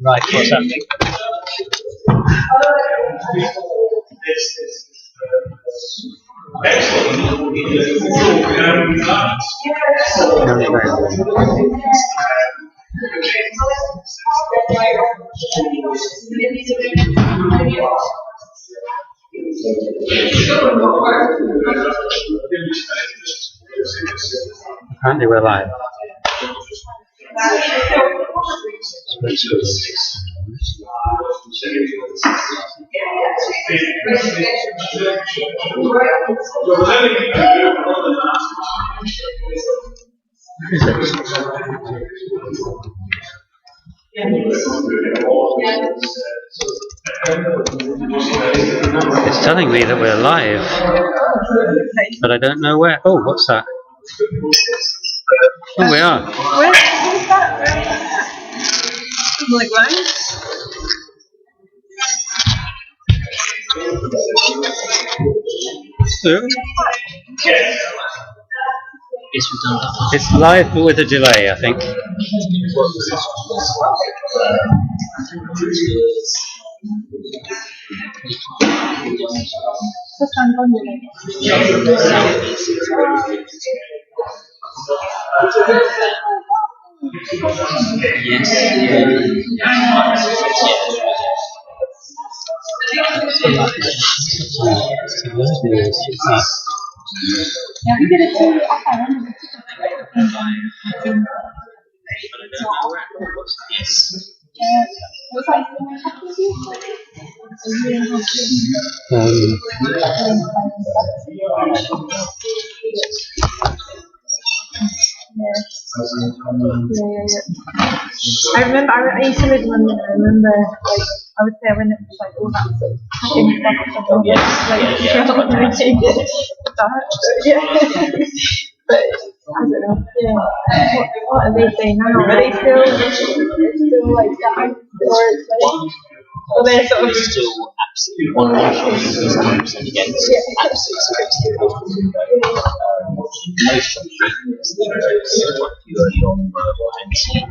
Right, what's happening? Apparently we're live. It's telling me that we're live, but I don't know where. Oh, what's that? Oh, we are. Where's that? Like live? It's live but with a delay, I think. Yeah, we did it too. Was I I remember I used to live in London. I remember I was there when it was like all that sort of packing stuff and but I don't know. Yeah. What are they saying now? Are they still like that? Or it's like, well, they're sort of still absolutely 100% against absolute most countries purely on anti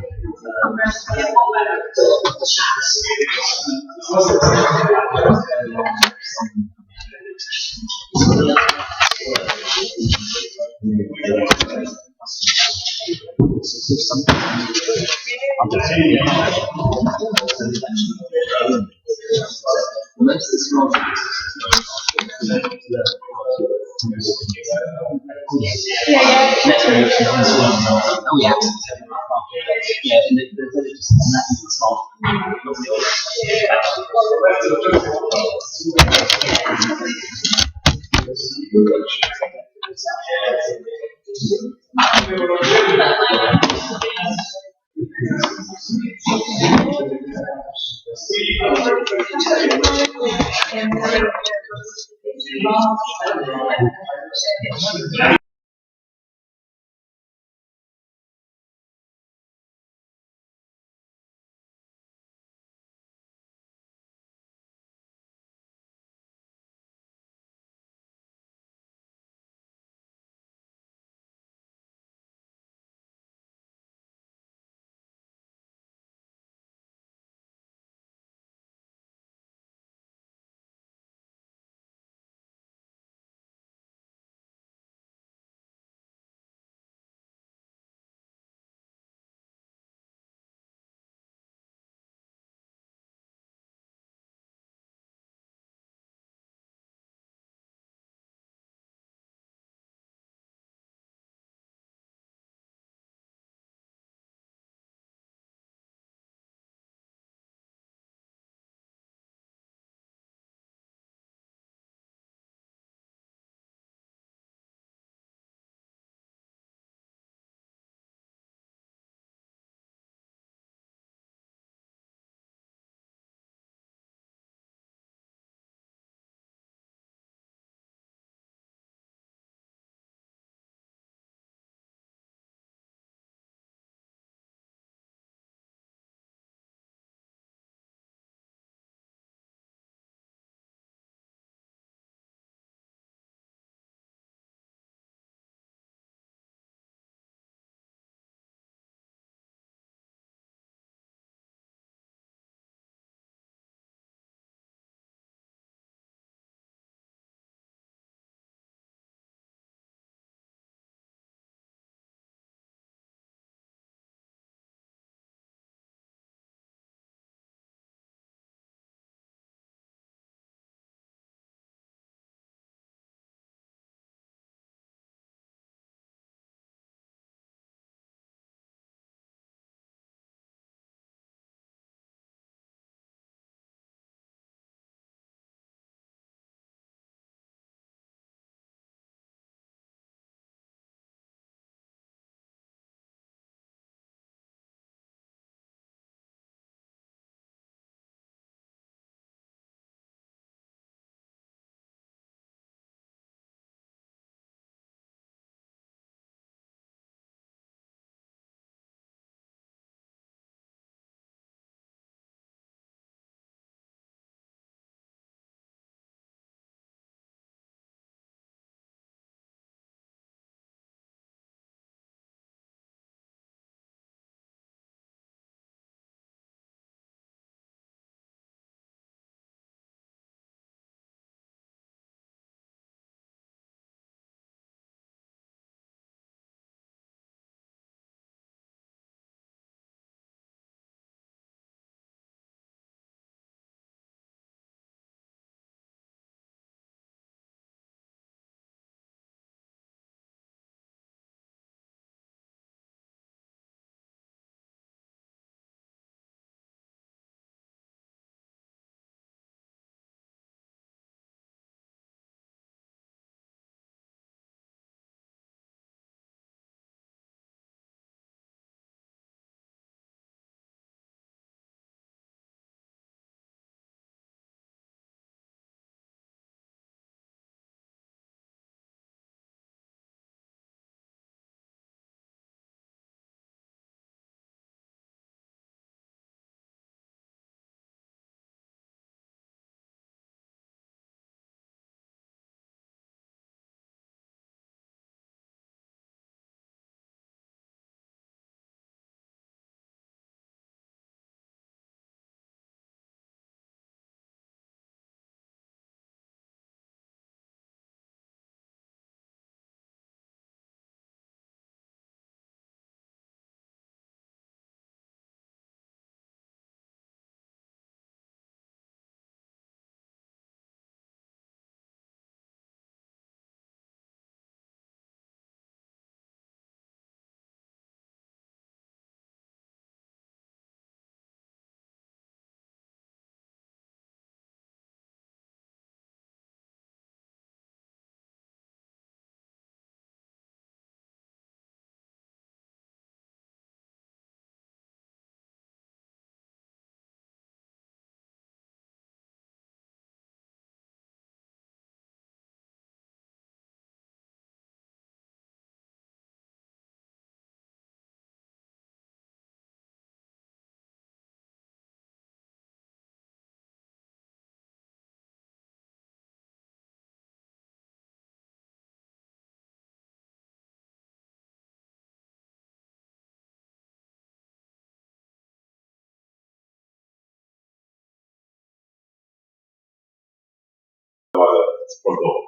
by the front door.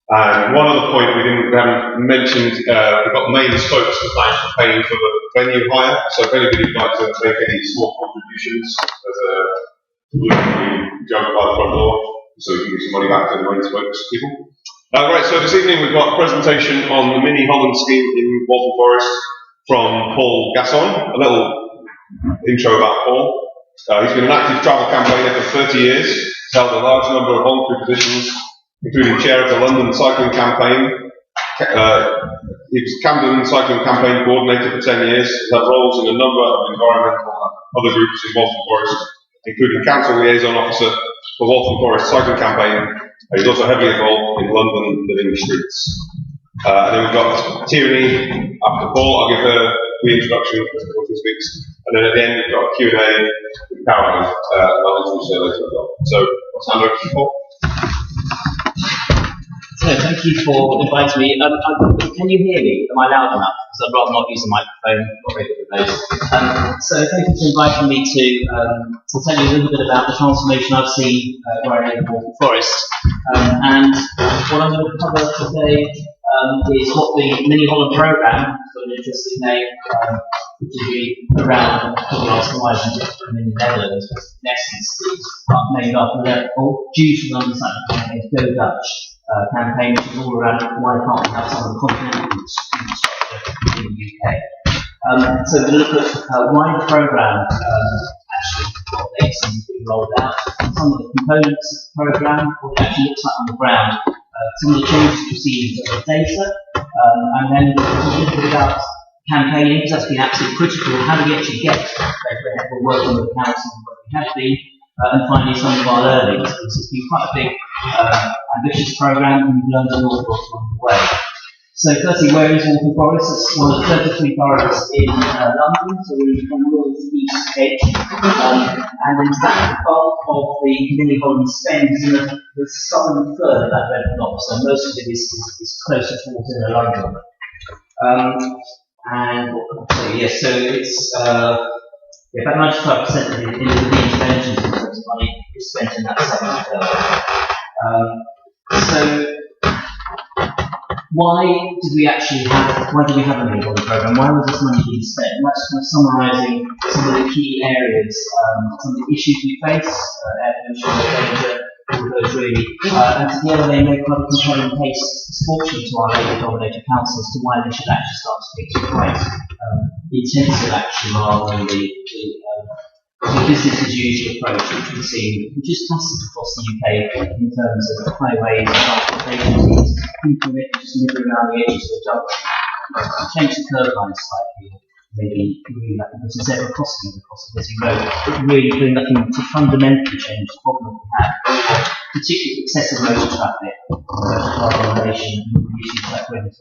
And one other point we haven't mentioned, we've got main spokes to thank for paying for the venue hire. So if anybody would like to make any small contributions, there's a jump by the front door, so we can give some money back to the main spokes people. Right, so this evening we've got a presentation on the mini Holland scheme in Waltham Forest from Paul Gasson. A little intro about Paul. He's been an active travel campaigner for 30 years. He's held a large number of voluntary positions, including chair of the London Cycling Campaign. He was Camden Cycling Campaign coordinator for 10 years. He's had roles in a number of environmental and other groups in Waltham Forest, including council liaison officer for Waltham Forest Cycling Campaign. He's also heavily involved in London living streets. And then we've got Tierney after Paul. I'll give her the introduction before she speaks. And then at the end we've got Q&A with Caroline. I'll introduce her later as well. So, what's hand over to Paul? So, thank you for inviting me. Can you hear me? Am I loud enough? Because I'd rather not use a microphone. Not very good with those. So, thank you for inviting me to tell you a little bit about the transformation I've seen where I live in Waltham Forest. And what I'm going to cover today is what the Mini Holland programme, got an interesting name, which will be around the last horizon in the Netherlands, in essence, is named after the due to the London Cycling Campaign, Go Dutch campaign, which is all around why can't we have some of the continental infrastructure in the UK. So we're going to look at why the programme actually got this and being rolled out, some of the components of the programme, what it actually looks like on the ground, some of the changes we've seen in terms of data, and then a little bit about campaigning, because that's been absolutely critical. How do we actually get where we're working with the council and where we have been, and finally some of our learnings, because it's been quite a big, ambitious programme, and we've learned an awful lot along the way. So firstly, where is Waltham Forest? It's one of the 33 boroughs in London, so we're on the north-east edge, and in fact, the bulk of the Mini Holland spend is in the southern third of that red block, so most of it is closer towards inner London. And what can I say? Yes, so it's about 95% of the interventions in terms of money is spent in that southern third. So why do we have a Mini Holland programme? Why was this money being spent? And that's kind of summarising some of the key areas, some of the issues we face, air pollution, danger, all of those really, and together they make quite a compelling case, fortunately to our labor-dominated council as to why they should actually start to fix the price. The intensive action rather than the business as usual approach which we've seen, which is classic across the UK in terms of highways, transportation schemes, people that just live around the edges of the junction, change the curb lines slightly, maybe really like this is ever crossing across a busy road, but really doing nothing to fundamentally change the problem we have, particularly excessive motor traffic, carbonization, and reducing that with it.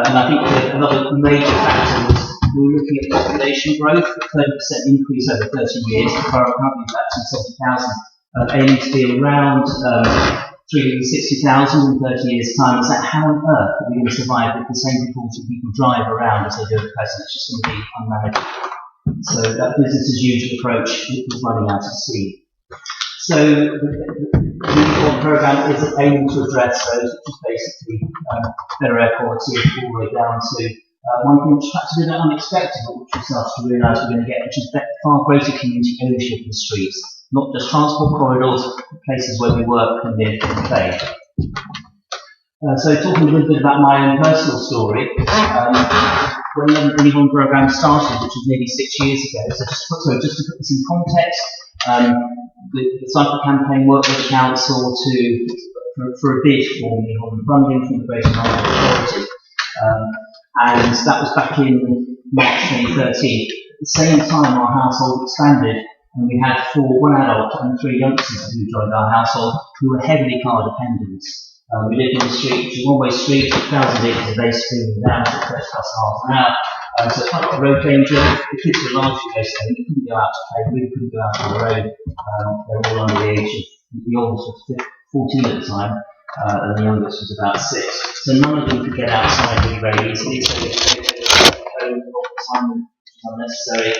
And I think that another major factor was we were looking at population growth, a 30% increase over 30 years, the borough currently back to 70,000, aiming to be around 360,000 in 30 years' time. Is that how on earth are we going to survive if the same proportion of people drive around as they do at present? It's just going to be unmanageable. So that business as usual approach is running out of steam. So the programme is aiming to address those, which is basically better air quality all the way down to one thing which perhaps is a bit unexpected, but which we started to realise we're going to get, which is far greater community ownership of the streets, not just transport corridors, but places where we work and live and play. So talking a little bit about my own personal story, when the Mini Holland programme started, which was nearly 6 years ago, just to put this in context, the cycle campaign worked with the council for a bid for Mini Holland funding from the Greater London Authority. And that was back in March 2013. At the same time, our household expanded, and we had one adult and 3 youngsters who joined our household who were heavily car dependent. We lived in the street, which is a one-way street, 1,000 litres of base streaming down to 30 plus miles an hour. So it's quite a lot of road danger. The kids were largely based there, they couldn't go out to play, really couldn't go out on the road. They were all under the age of, the oldest was 14 at the time. And the youngest was about 6. So none of them could get outside really very easily, so they had home all the time, which was unnecessary,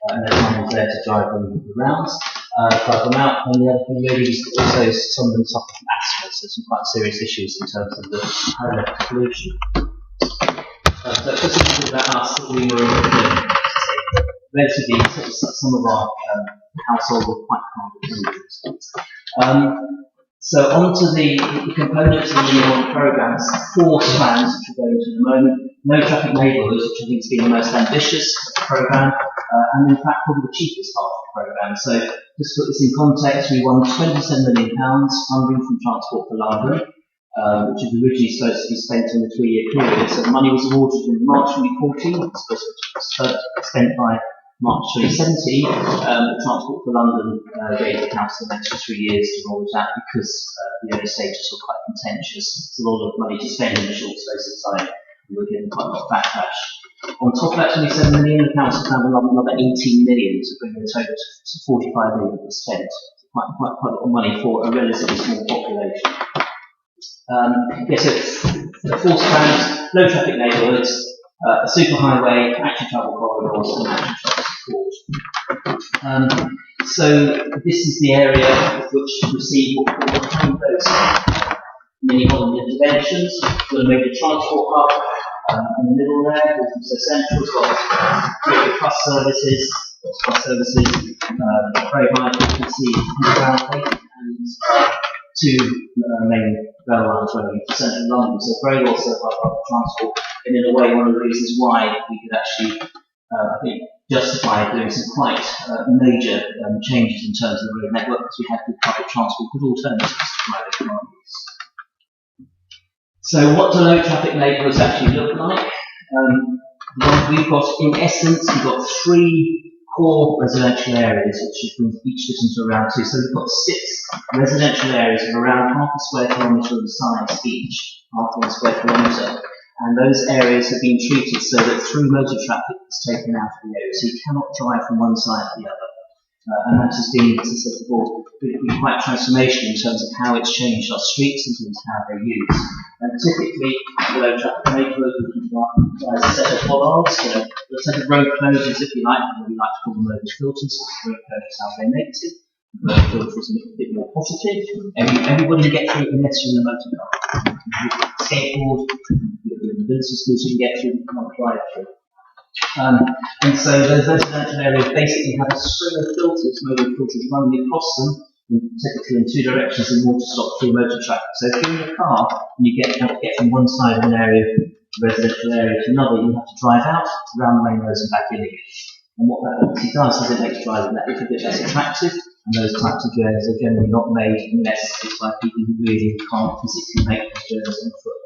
and their mum was there to drive them around. drive them out. And the other thing really is that also some of them suffer from asthma, so some quite serious issues in terms of the high level of pollution. So just a little bit about us, that we were relatively, some of our household were quite calm. So on to the components of the new programmes, 4 strands which we'll go into in a moment. No traffic neighbourhoods, which I think has been the most ambitious programme, and in fact probably the cheapest part of the programme. So just to put this in context, we won £27 million funding from Transport for London, which was originally supposed to be spent in a 3-year period. So the money was awarded in March 2014, it was supposed to be spent by March 2017. Transport for London gave the council an extra 3 years to roll it out because the early stages were quite contentious. It's a lot of money to spend in a short space of time, and we're getting quite a lot of backlash. On top of that 27 million, the council found another 18 million to bring the total to 45 million was spent. Quite a lot of money for a relatively small population. So 4 strands, low traffic neighbourhoods, a superhighway, active travel corridors, and active travel support. So this is the area which received what we call those mini Holland interventions. We've got a major transport hub in the middle there, Waltham so central. It's got bus services, very high frequency underground and 2 main rail lines running into central London. So very well served by public transport, and in a way one of the reasons why we could actually, I think, justify doing some quite major changes in terms of the road network, because we had good public transport, good alternatives to private cars. So what do low traffic neighbourhoods actually look like? We've got, in essence, we've got 3 core residential areas, which each fit into around 2. So we've got 6 residential areas of around half a square kilometre in size each, half 1 square kilometre. And those areas have been treated so that through motor traffic is taken out of the area, so you cannot drive from one side to the other. And that has been, as I said before, been quite transformational in terms of how it's changed our streets in terms of how they're used. And typically, the low traffic neighbourhood has a set of bollards, so a set of road closures, if you like, and we like to call them road filters, because road closures are very negative. Road filters are a bit more positive. Everybody can get through unless you're in a motor car. Skateboard, visitors so you can get through, not drive through. And so those residential areas basically have a string of filters, motor filters running across them, typically in 2 directions in order to stop through motor traffic. So if you're in a car and you have to get from one side of an area, residential area, to another, you have to drive out, around the main roads and back in again. And what that obviously does is it makes driving that little bit less attractive, and those types of journeys are generally not made unless it's by people who really can't physically make those journeys on foot.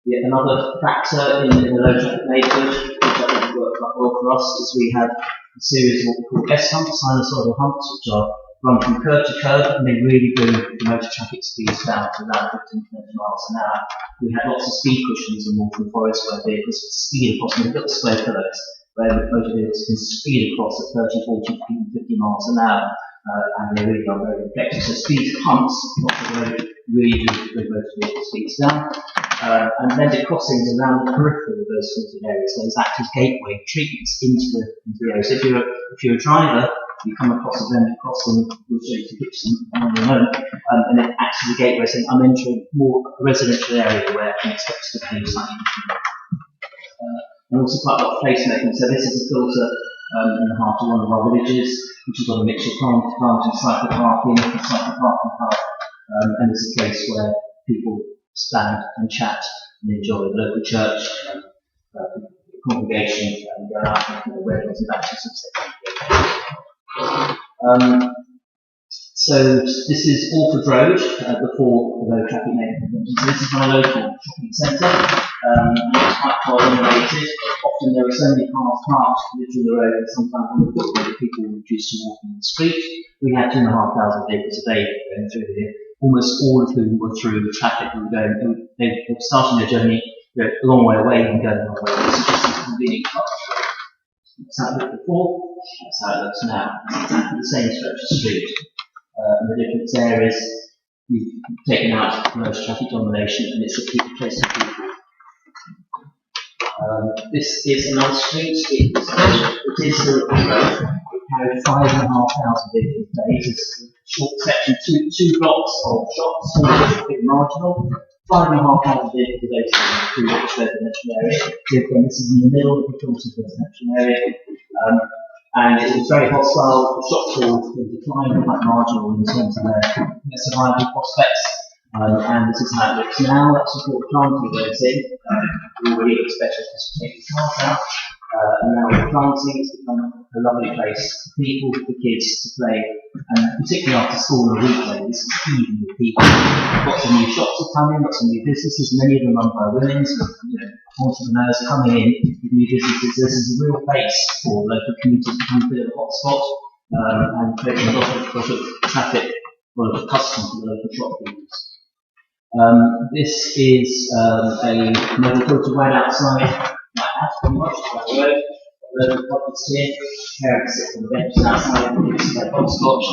Yet another factor in the low traffic neighbourhood, which I think worked quite well for us, is we have a series of what we call S-humps, sinusoidal humps, which are run from curb to curb, and they really bring the motor traffic speeds down to around 15 to 20 miles an hour. We had lots of speed cushions in Waltham Forest where vehicles could speed across, and we've got the square pillows where motor vehicles can speed across at 30, 40, 50 miles an hour, and they really are very effective. So speed humps across the road really do bring motor vehicle speeds down. And then the crossings around the periphery of those sorts of areas, those act as gateway treatments into the area. So if you're a driver, you come across a blended crossing, we'll show you some pictures on your own, and it acts as a gateway saying, I'm entering more residential area where I can expect to be slightly different. And also quite a lot of placemaking. So this is a filter in the heart of one of our villages, which has got a mixture of planting, cycle parking, park, and it's a place where people stand and chat and enjoy the local church, congregation, and go out and weddings and baptisms. So this is Orford Road before the low traffic neighbourhood. So this is our local shopping centre. It's quite car dominated. Often there are so many cars parked literally the road, and sometimes on the footway that people were reduced to walking in the street. We had 2,500 vehicles a day going through here, almost all of whom were through traffic and going. They were starting their journey a long way away and going a long way away. So just a convenient car. That's how it looked before. That's how it looks now. It's exactly the same stretch of street. In the different areas, you've taken out most traffic domination, and it's a place for people. This is another street. It is the road. carried 5,500 vehicles a day. It's a short section, two blocks of shops, all a bit marginal. 5,500 vehicles a day through this residential area. So again, this is in the middle of the Dorset residential area. And it was very hostile. The shops were in decline, quite marginal in terms of their survival prospects. And this is how it looks now. That's before the planting goes in. We already expected us to take the cars out. And now with planting, it's become a lovely place for people, for kids to play, and particularly after school and weekdays, this is even with people. Lots of new shops are coming, lots of new businesses, many of them run by women, so entrepreneurs coming in with new businesses. This is a real base for local communities to become a bit of a hotspot, and creating a lot of traffic, a lot of custom for the local shop owners. This is a metal filter right outside my house, pretty much, by the road. Local pockets here, parents sit on the benches outside, the kids play hopscotch,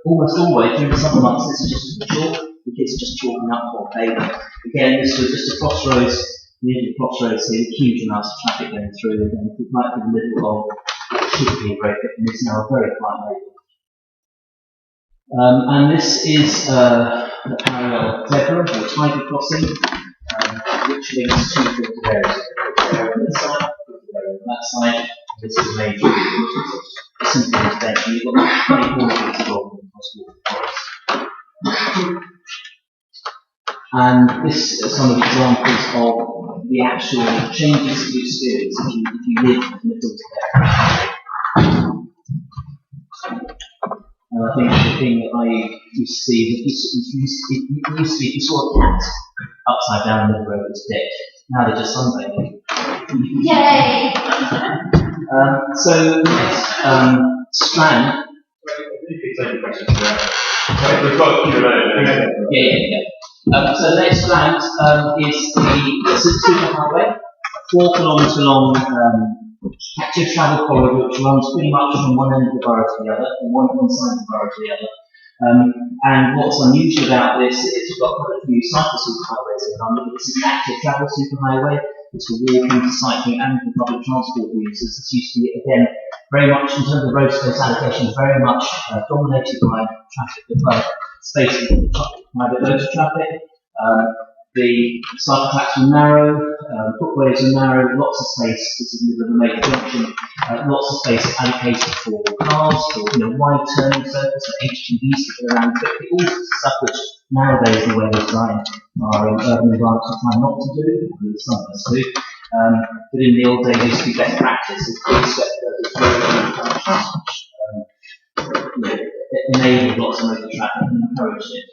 almost always during the summer months. This is just a short, the kids are just chalking up for pavement. Again, this was just a crossroads, near the crossroads here, huge amounts of traffic going through, and right in the middle of what should be a very good, and it's now a very quiet neighbourhood. And this is a parallel zebra, or tiger crossing, which links two filtered areas. On this side, on that side, this is a major simple extension. You've got 24 feet of Waltham across Waltham Forest. And this are some of the examples of the actual changes that you experience if you live in the filtered area. And I think the thing that I used to see, if you saw a cat upside down in the road, it's dead. Now they're just sunbathing. Yay! So next, Strand. We've got So the next Strand is the superhighway, a 4 kilometre long active travel corridor which runs pretty much from one end of the borough to the other, from one side of the borough to the other. And what's unusual about this is we've got quite a few cycle superhighways in London, but this is an active travel superhighway. It's for walking, for cycling, and for public transport users. This used to be, again, very much in terms of road space allocation, very much dominated by traffic, by space for private motor traffic. The cycle tracks are narrow, footways are narrow, lots of space. This is in the middle of a major junction. Lots of space allocated for cars, for wide turning surface, for HGVs to go around quickly. All sorts of stuff which nowadays the way we design our urban environments are trying not to do, because some of us do. But in the old days, it used to be best practice. It's pretty swept it enabled lots of motor traffic and encouraged it.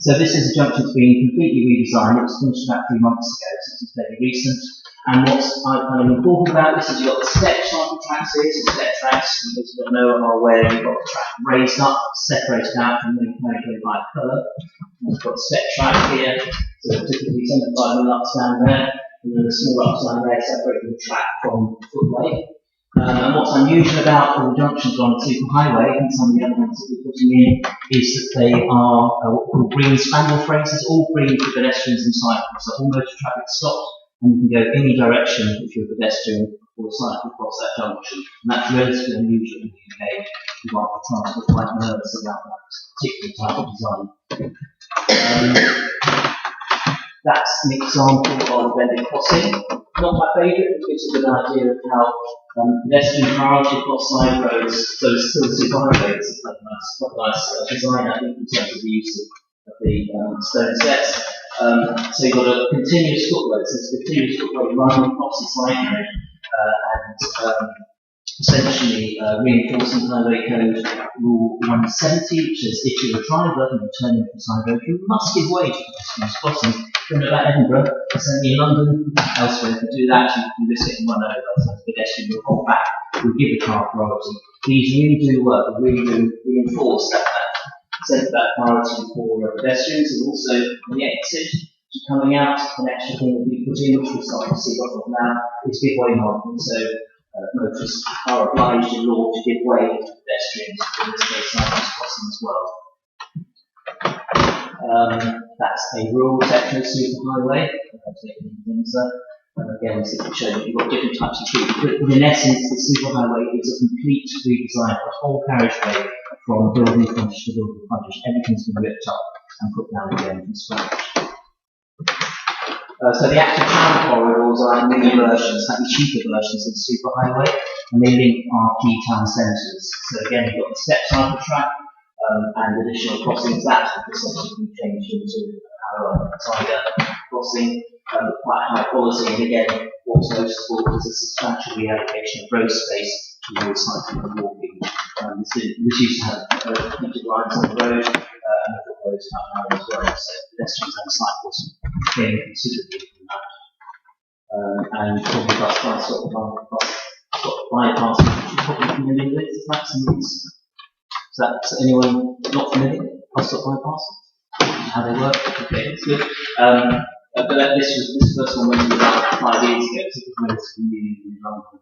So this is a junction that's been completely redesigned. It was finished about 3 months ago, so it's fairly recent. And what's kind of important about this is you've got the step cycle tracks here. So step tracks, for those who don't know, are where you've got the track raised up, separated out from the by colour. We've got a step track here, so typically 75 ups down there, and then a small ups down there, separating the track from the footway. And what's unusual about all the junctions on the superhighway, and some of the other ones that we're putting in, is that they are what we call green spandrel phrases, all green for pedestrians and cyclists. So all motor traffic stops, and you can go any direction if you're a pedestrian or a cycle across that junction. And that's relatively unusual in the UK. We've got transport quite nervous about that particular type of design. That's an example of a vendor crossing. Not my favourite, but it's a good idea of how pedestrian priority across side roads, so still superhighways, is quite a nice design, I think, in terms of the use of the stone steps. So you've got a continuous footway, so it's a continuous footway running across the side road, and essentially reinforcing Highway Code Rule 170, which says if you're a driver and you're turning from side road, you must give way to pedestrians crossing. Don't know about Edinburgh, certainly in London, elsewhere, if you do that, you risk getting run over. So the pedestrian will hold back, will give the car priority. These really do work, they really do reinforce that sense of that priority for pedestrians, and also on the exit, coming out, an extra thing that we put in, which we're starting to see a lot of now, is give way marking. So motorists are obliged in law to give way to pedestrians, in this case, cyclists crossing as well. That's a rural section of superhighway, taken in Windsor. Again, this is showing that you've got different types of treatment. But in essence, the superhighway is a complete redesign of the whole carriageway from building frontage to building frontage. Everything's been ripped up and put down again from scratch. So the active travel corridors are mini versions, slightly cheaper versions of the superhighway, and they link our key town centres. So again, you've got the step cycle track and additional crossings. That has subsequently changed into a parallel tiger crossing. Quite high quality, and again, what's noticeable is a substantial reallocation of road space towards cycling and walking. This used to have printed lines on the road, and the footways out now as well, so pedestrians and cyclists gain considerably from that. And probably bus stop bypassing, which you're probably familiar with, is that some is that anyone not familiar? Bus stop bypass? How they work? Okay, that's good. But this first one went in about 5 years ago, so it was relatively new in London.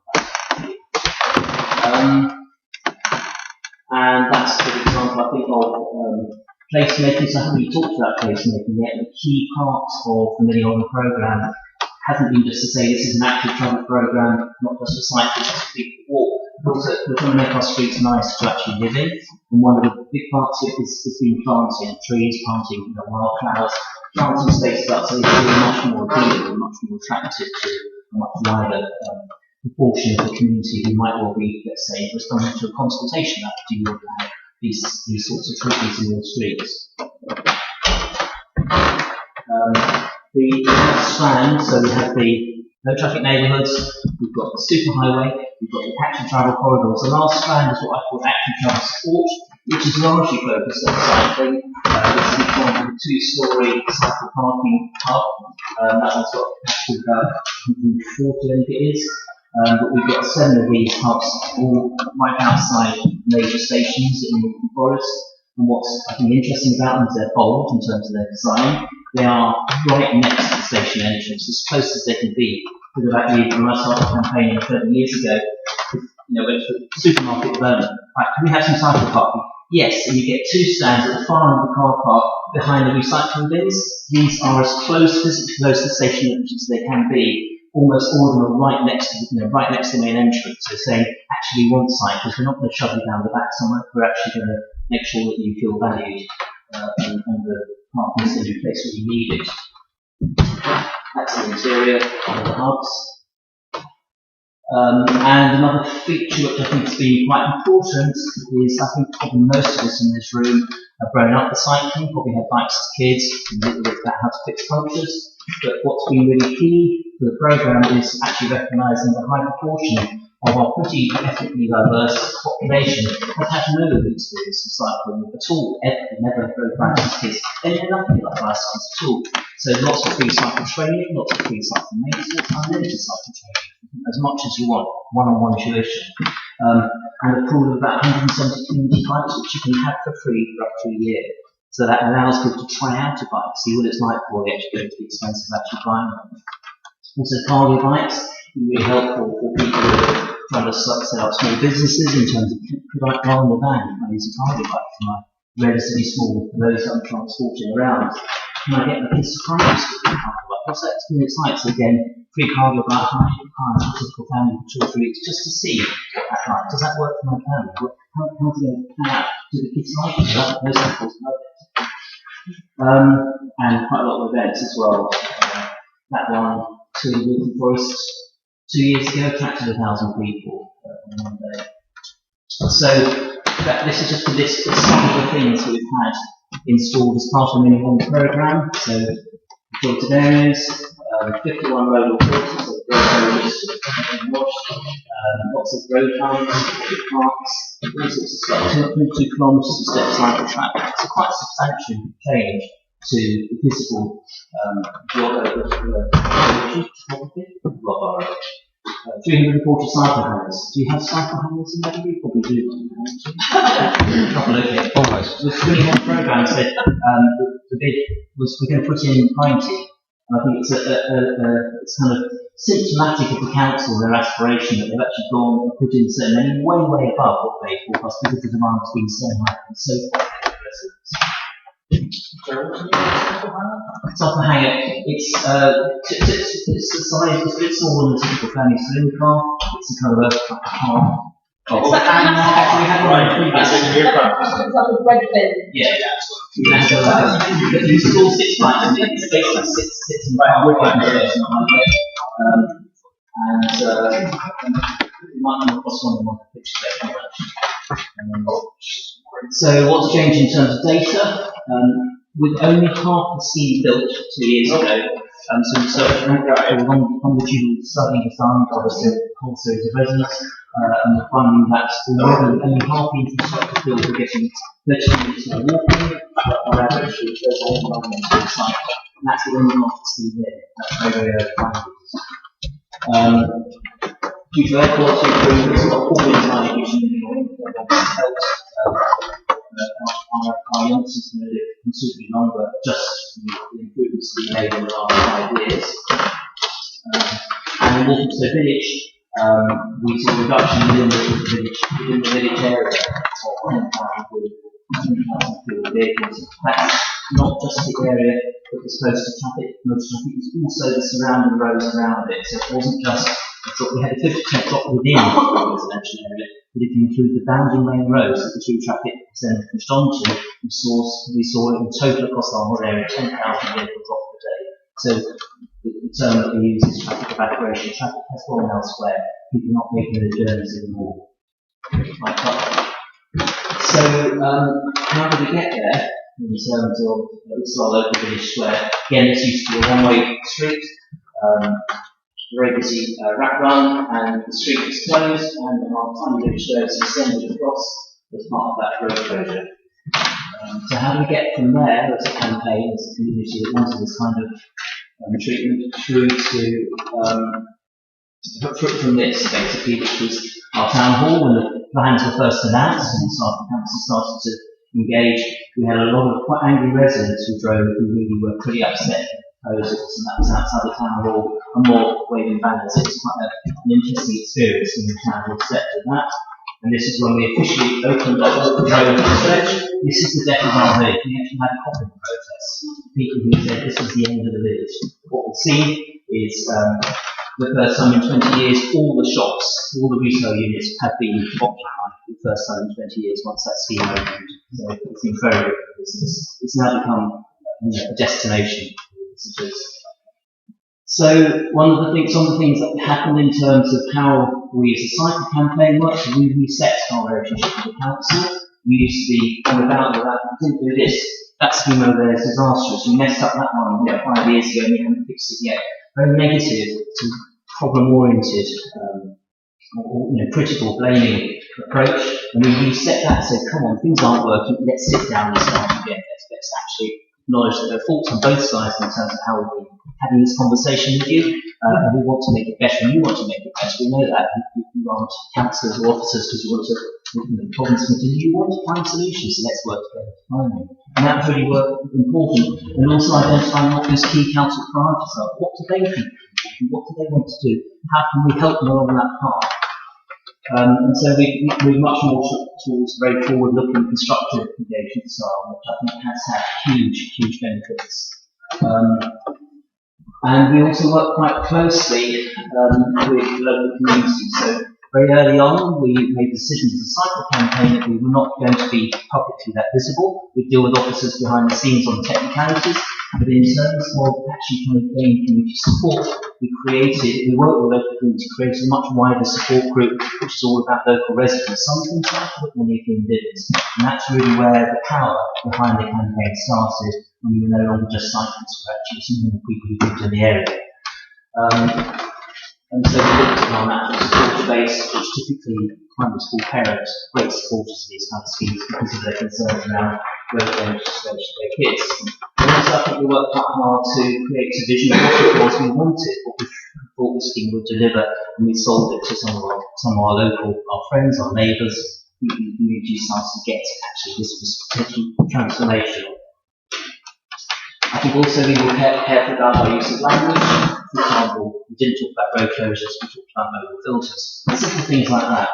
And that's a good example, I think, of placemaking. So I haven't really talked about placemaking yet. The key part of the Millennium programme hasn't been just to say this is an active travel programme, not just for cyclists, just for people to walk, but also we're trying to make our streets nice to actually live in. And one of the big parts of it is being planting trees, planting wildflowers, planting spaces up so they can be much more appealing, much more attractive to a much wider proportion of the community who might well be, let's say, responding to a consultation that do you want to have these sorts of treatments in your streets. The strand, so we have the low traffic neighbourhoods, we've got the superhighway, we've got the active travel corridors. The last strand is what I call active travel support, which is largely focused on cycling. This is a 2-storey cycle parking hub. That one's got capacity of about 140, I think it is. But we've got 7 of these hubs, all right outside major stations in the forest. And what's, I think, interesting about them is they're bold in terms of their design. They are right next to the station entrance, as close as they can be. Because actually, when I started campaigning 30 years ago, went to the supermarket development. Right, can we have some cycle parking? Yes, and you get 2 stands at the far end of the car park behind the recycling bins. These are as physically close to the station entrance as they can be. Almost all of them are right next to the main entrance. So saying, actually, we want cyclists. We're not going to shove you down the back somewhere. We're actually going to make sure that you feel valued and the parking is in a place where you need it. That's the interior of the hubs. And another feature which I think has been quite important is, I think probably most of us in this room have grown up with cycling, probably had bikes as kids, and a little bit about how to fix punctures. But what's been really key for the programme is actually recognising the high proportion of our pretty ethnically diverse population has had no experience of cycling at all, ever, never rode bikes as kids. They know nothing about bicycles at all. So lots of free cycle training, lots of free cycle maintenance, unlimited cycle training, as much as you want, one-on-one tuition. And a pool of about 170 community bikes which you can have for free for up to a year. So that allows people to try out a bike, see what it's like before they actually go to the expense of actually buying them. Also, cargo bikes are really helpful for people who are trying to set up small businesses in terms of, could I go on the van if I use a cargo bike for my relatively small roads that I'm transporting around? Can I get my kids to primary school with a cargo bike? What's that experience like? So again, free cargo bike, hire a typical family for 2 or 3 weeks just to see what that's like. Does that work for my family? How's it going to pan out? Do the kids like it? Those are important. And quite a lot of events as well. That one to the Waltham Forest 2 years ago attracted 1,000 people on one day. So this is just a list of some of the things that we've had installed as part of the Mini-Hall programme. So filtered areas, 51 road authorities, so lots of road lines, parks, all sorts of stuff. 2 kilometres of step cycle track. It's a quite substantial change to the physical topography. 340 cycle handlers. Do you have cycle handlers in there? You probably do. Almost. The Mini-Hall programme said the bid was we're going to put in 90. I think it's kind of symptomatic of the council, their aspiration that they've actually gone and put in so many, way, way above what they forecast because the demand has been so high and so popular for residents. Top of hanger. It's the size. It's a bit smaller than a typical family saloon car. It's a kind of a half. It's like a Actually, we had one previous. it's like a bread bin. Yeah, that's what. But you still sits like it's basically sits in the back with like this, not like that. And you might come across one of them on the picture there. So what's changed in terms of data? With only half the scheme built 2 years ago, so we started longitudinal study designed by a whole series of residents, and we're finding that already only half the infrastructure fields are getting 30 minutes of walking, but on average there's all 9 minutes on site. And that's with only half the scheme there. That's very, very early findings. Due to air quality improvements, not all entirely vision helps our youngsters to live considerably longer just from the improvements we made in the last 5 years. And in Waltham Village, we saw a reduction within the village area of 10,000 vehicles. That's not just the area that was close to traffic, most traffic, it was also the surrounding roads around it. So it wasn't just a drop, we had a 50% drop within the residential area, but if you include the bounding main roads that the through traffic was then pushed onto, we saw it in total across our whole area 10,000 vehicle drop per day. So the term that we use is traffic evacuation. Traffic has gone elsewhere. People are not making their journeys anymore. So how did we get there in terms of this is our local village square? Again, this used to be a one-way street. Very busy rat run, and the street was closed, and our tiny village square was extended across as part of that road closure. So how do we get from there as a campaign, as a community that wanted this kind of treatment through to from this basically, which was our town hall when the plans were first announced and the council started to engage. We had a lot of quite angry residents who really were pretty upset with proposals, and that was outside the town hall and more waving banners. It was quite an interesting experience when the town hall accepted that. And this is when we officially opened up the road to search. This is the death of our village. We actually had a coffin protest. People who said this was the end of the village. What we've seen is the first time in 20 years, all the shops, all the retail units have been occupied for the first time in 20 years once that scheme opened. So it's been very good for business. It's now become a destination for visitors. So one of the things that happened in terms of how we as a cycle campaign works, we reset our relationship with the council. We used to be without that, didn't do this. That scheme over there is disastrous. You messed up that one 5 years ago and you haven't fixed it yet. Very negative, problem-oriented, critical, blaming approach. And we reset that and said, come on, things aren't working, let's sit down and start again. Let's actually acknowledge that there are faults on both sides in terms of how we're having this conversation with you, and we want to make it better, and you want to make it better. We know that you aren't councillors or officers because you want to problems continue. You want to find solutions, so let's work together to find them. And that's really important. And also identifying what those key council priorities are. What do they think? What do they want to do? How can we help them along that path? And so we move much more towards very forward-looking, constructive engagement style, which I think has had huge benefits. And we also work quite closely with local communities. So very early on, we made the decision as a cycle campaign that we were not going to be publicly that visible. We deal with officers behind the scenes on technicalities, but in terms of actually trying to gain community support, we worked with local community to create a much wider support group, which is all about local residents. Some things like many of them did it. And that's really where the power behind the campaign started, when we were no longer just cyclists, we were actually some of the people who lived in the area. And so we looked at our natural support base, which typically primary school parents, great supporters of these kind of schemes because of their concerns around whether they registration for their kids. And also I think we worked quite hard to create a vision of what it was we wanted, what we thought the scheme would deliver, and we sold it to some of our local, our friends, our neighbours, people in the community started to get actually this was potentially transformational. I think also we were careful about our use of language. For example, we didn't talk about road closures, we talked about mobile filters. And simple things like that.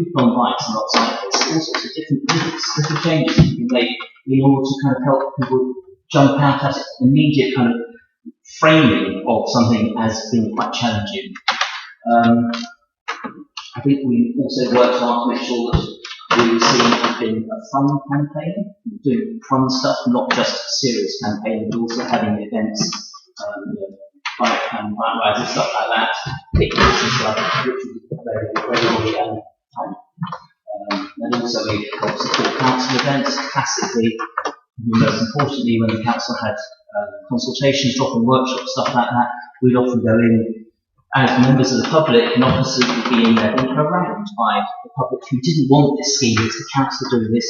people on bikes and not cyclists, all sorts of different little changes that you can make in order to kind of help people jump out at immediate kind of framing of something as being quite challenging. I think we also worked hard to make sure that we were seen as being a fun campaign, doing fun stuff, not just a serious campaign, but also having events, bike and bike rides and stuff like that, picnics and stuff, which was very regularly and fun. And also we got support council events, classically, most importantly, when the council had consultations, drop-in workshops, stuff like that, we'd often go in as members of the public, and officers would be in there being harangued by the public who didn't want this scheme. It's the council doing this,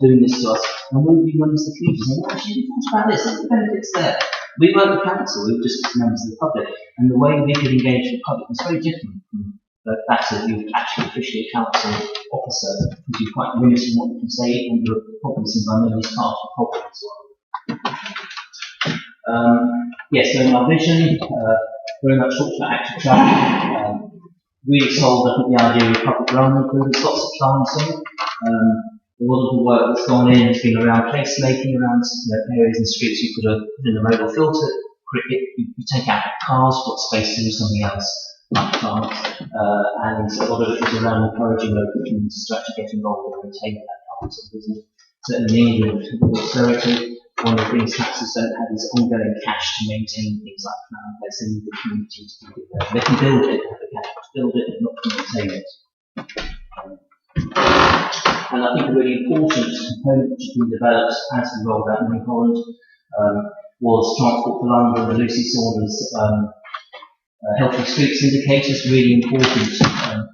doing this to us, and we would be members of the community saying, well, actually, you thought about this, there's the benefits there. We weren't the council, we were just members of the public, and the way we could engage with the public was very different from that of you actually officially a council officer, because you're quite limited in what you can say, and you're probably seen by many as part of the problem as well. So in our vision, very much talked about active travel. Really sold, I think, the idea of public realm improvements, lots of planting. A lot of the work that's gone in has been around placemaking, around areas and streets you put in a mobile filter. You take out cars, put space to do something else, like plants. And a lot of it is around encouraging local communities to actually get involved in maintaining that kind of business. Certainly in England, with austerity, one of the things councils don't have is ongoing cash to maintain things like that. They're sending the community to do it. They can build it, have the cash to build it, but not to maintain it. And I think a really important component which has been developed as we rolled out in Holland was Transport for London, the Lucy Saunders Healthy Streets Indicators, really important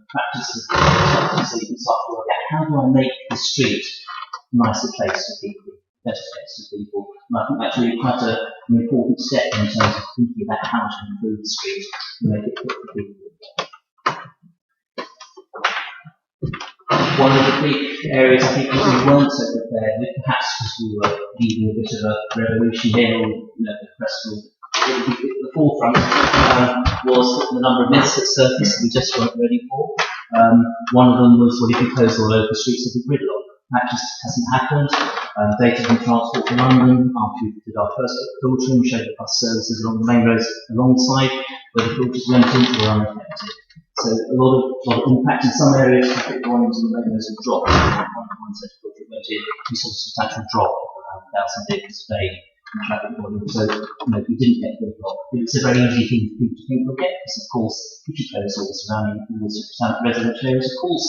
practices so you can start to work out how do I make the street a nicer place for people, better place for people. And I think that's really quite an important step in terms of thinking about how to improve the street and make it fit for people. One of the big areas I think that we weren't so prepared with, perhaps because we were leading a bit of a revolution here, or the press will be at the forefront, was the number of myths that surfaced that we just weren't ready for. One of them was, well, if you close all local streets, there'll be gridlock. That just hasn't happened. Data from Transport for London, after we did our first filtering, showed that bus services along the main roads alongside where the filters went into were unaffected. So a lot of impact in some areas. Traffic volumes on the main roads have dropped. One set of filter went in, we saw a substantial drop of around 1,000 vehicles a day in traffic volume. So we didn't get gridlock. It's a very easy thing for people to think we'll get, because of course, if you close all the surrounding residential areas, of course,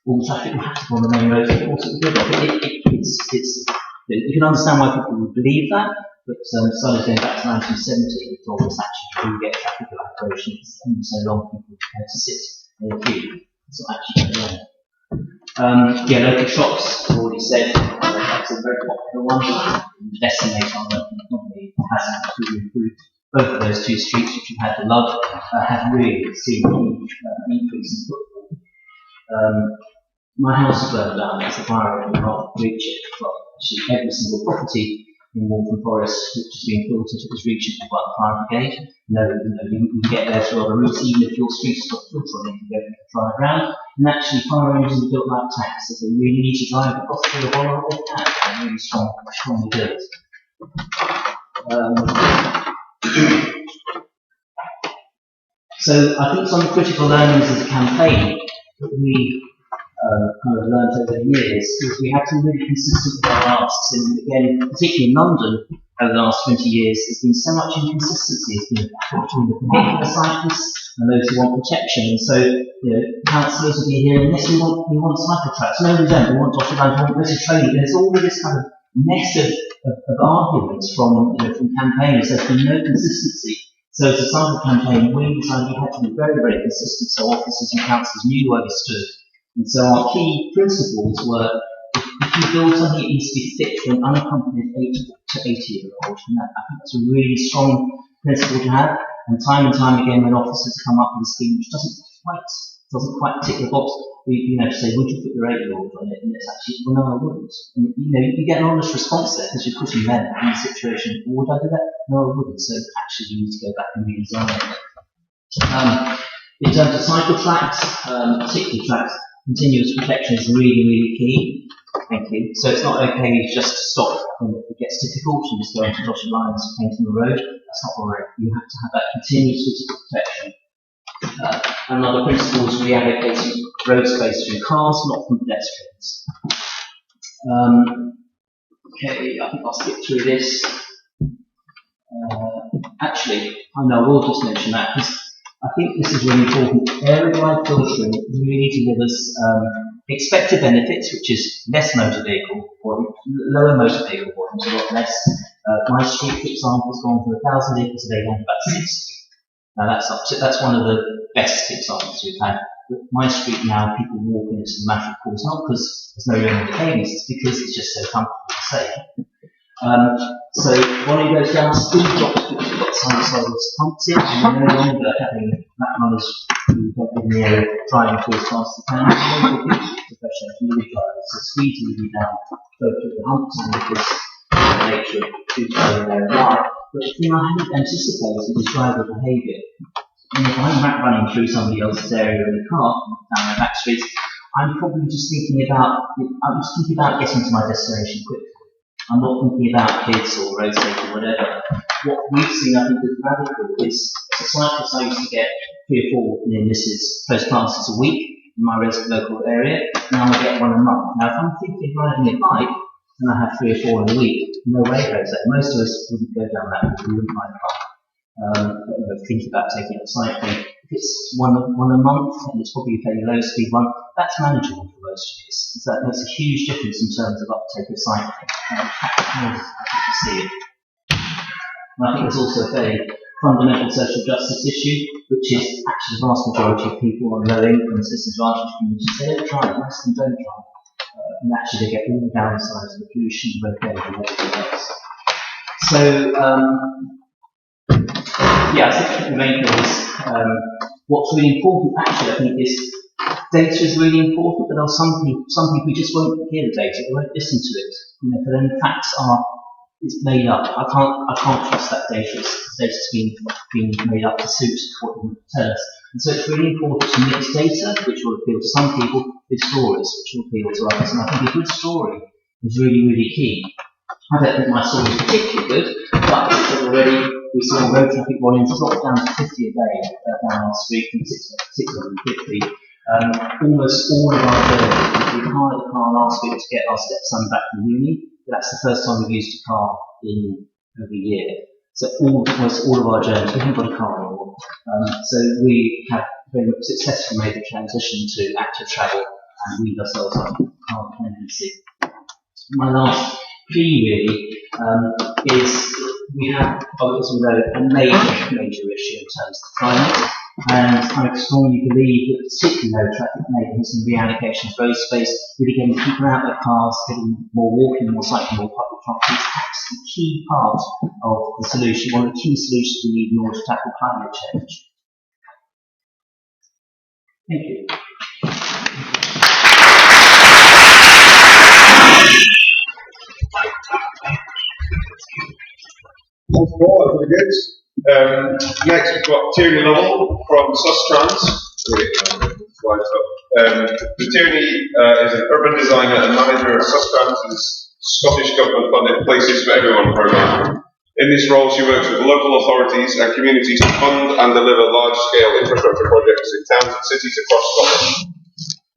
all the traffic will have to go on the main roads, of course it will gridlock. You can understand why people would believe that, but started going back to 1970, we told us actually you get traffic evaporation, it's only so long people prepare to sit in a queue. It's not actually going on. Local shops, I've already said, that's a very popular one. Decimate our local economy hasn't really improved. Both of those two streets, which we've had to love, have really seen a huge increase in footfall. My house burned down, that's the fire and not reach it. Well, actually, every single property in Waltham Forest which has been filtered is reachable by the fire brigade. You can get there through other routes, even if your street has got filter on it, you can go and drive around. And actually, fire engines are built like tanks. If they really need to drive across the border, they can. They're really strongly built. So I think some critical learnings as a campaign that we kind of learned over the years is we had to be really consistent with our asks. And again, particularly in London over the last 20 years, there's been so much inconsistency between the vehicular cyclists and those who want protection. And so, councillors will be here, and yes, we want cycle tracks. No, we don't. We want dotted lines, we want better training. There's all of this kind of mess of arguments from campaigners. There's been no consistency. So as a cycle campaign, we decided we had to be very, very consistent so officers and councillors knew where we stood. And so our key principles were, if you build something, it needs to be fit for an unaccompanied 8 to 80-year-old. And I think that's a really strong principle to have. And time again, when officers come up with a scheme which doesn't quite tick the box, we say, would you put your 8-year-old on it? And it's actually, well, no, I wouldn't. And you get an honest response there because you're putting them in a situation, well, would I do that? No, I wouldn't. So actually, you need to go back and redesign it. In terms of cycle tracks, particularly tracks Continuous protection is really, really key. Thank you. So it's not okay just to stop when it gets difficult and just go into dotted lines painting the road. That's not right. You have to have that continuous physical protection. Another principle is reallocating road space through cars, not from pedestrians. Okay, I think I'll skip through this. Actually, I know I will just mention that because I think this is really important. Area-wide filtering really delivers expected benefits, which is less motor vehicle volume, lower motor vehicle volumes, a lot less. My street, for example, has gone from 1,000 vehicles a day down to about 60. Now that's one of the best examples we've had. But my street now, people walk in, it's a matter of course, not because there's no room in the pavements, it's because it's just so comfortable and safe. So when it goes down, speed drops because you've got sinusoidal pumps in, and you're no longer having that runners who don't live in the area driving through as fast as they can. Professional delivery drivers, so speed delivery down, go through the humps, and because the nature of people in there are. But the thing I hadn't anticipated is driver behaviour. And if I'm running through somebody else's area in the car, down the back streets, I'm probably just thinking about getting to my destination quickly. I'm not thinking about kids or road safety or whatever. What we've seen, I think, with Radical is as a cyclist, I used to get 3 or 4 near misses post classes a week in my local area. Now I get 1 a month. Now, if I'm thinking of riding a bike and I have 3 or 4 in a week, no way goes that. Most of us wouldn't go down that route. We wouldn't ride a bike. But think about taking up cycling. If it's one a month and it's probably a fairly low speed one, that's manageable for most of us. So that makes a huge difference in terms of uptake of cycling. I think you see it. And I think there's also a very fundamental social justice issue, which is actually the vast majority of people on low income disadvantaged communities, they don't drive, most of them don't drive. And actually they get all the downsides of the pollution, road rage and everything else. So, yeah, I think the main thing is what's really important actually I think is data is really important, but there are some people who just won't hear the data, they won't listen to it. You know, for them facts it's made up. I can't trust that data. Data's been made up to suit what you tell us. And so it's really important to mix data, which will appeal to some people, with stories, which will appeal to others. And I think a good story is really, really key. I don't think my story is particularly good, but already we saw road traffic volumes drop down to 50 a day down our street from 650. Almost all of our journeys, we hired a car last week to get our stepson back from uni. That's the first time we've used a car in over a year. So almost all of our journeys, we haven't got a car anymore. So we have very much successfully made the transition to active travel and weaned ourselves off car dependency. My last key really is we have, as we know, a major issue in terms of climate. And I strongly believe that particularly low traffic neighbourhoods and reallocation of road space, really getting people out of their cars, getting more walking, more cycling, more public transport is actually a key part of the solution, one of the key solutions we need in order to tackle climate change. Thank you. Thanks, Paul. That's really good. Next, we've got Tierney Lovell from Sustrans. The Tierney is an urban designer and manager of Sustrans' Scottish government-funded Places for Everyone programme. In this role, she works with local authorities and communities to fund and deliver large-scale infrastructure projects in towns and cities across Scotland.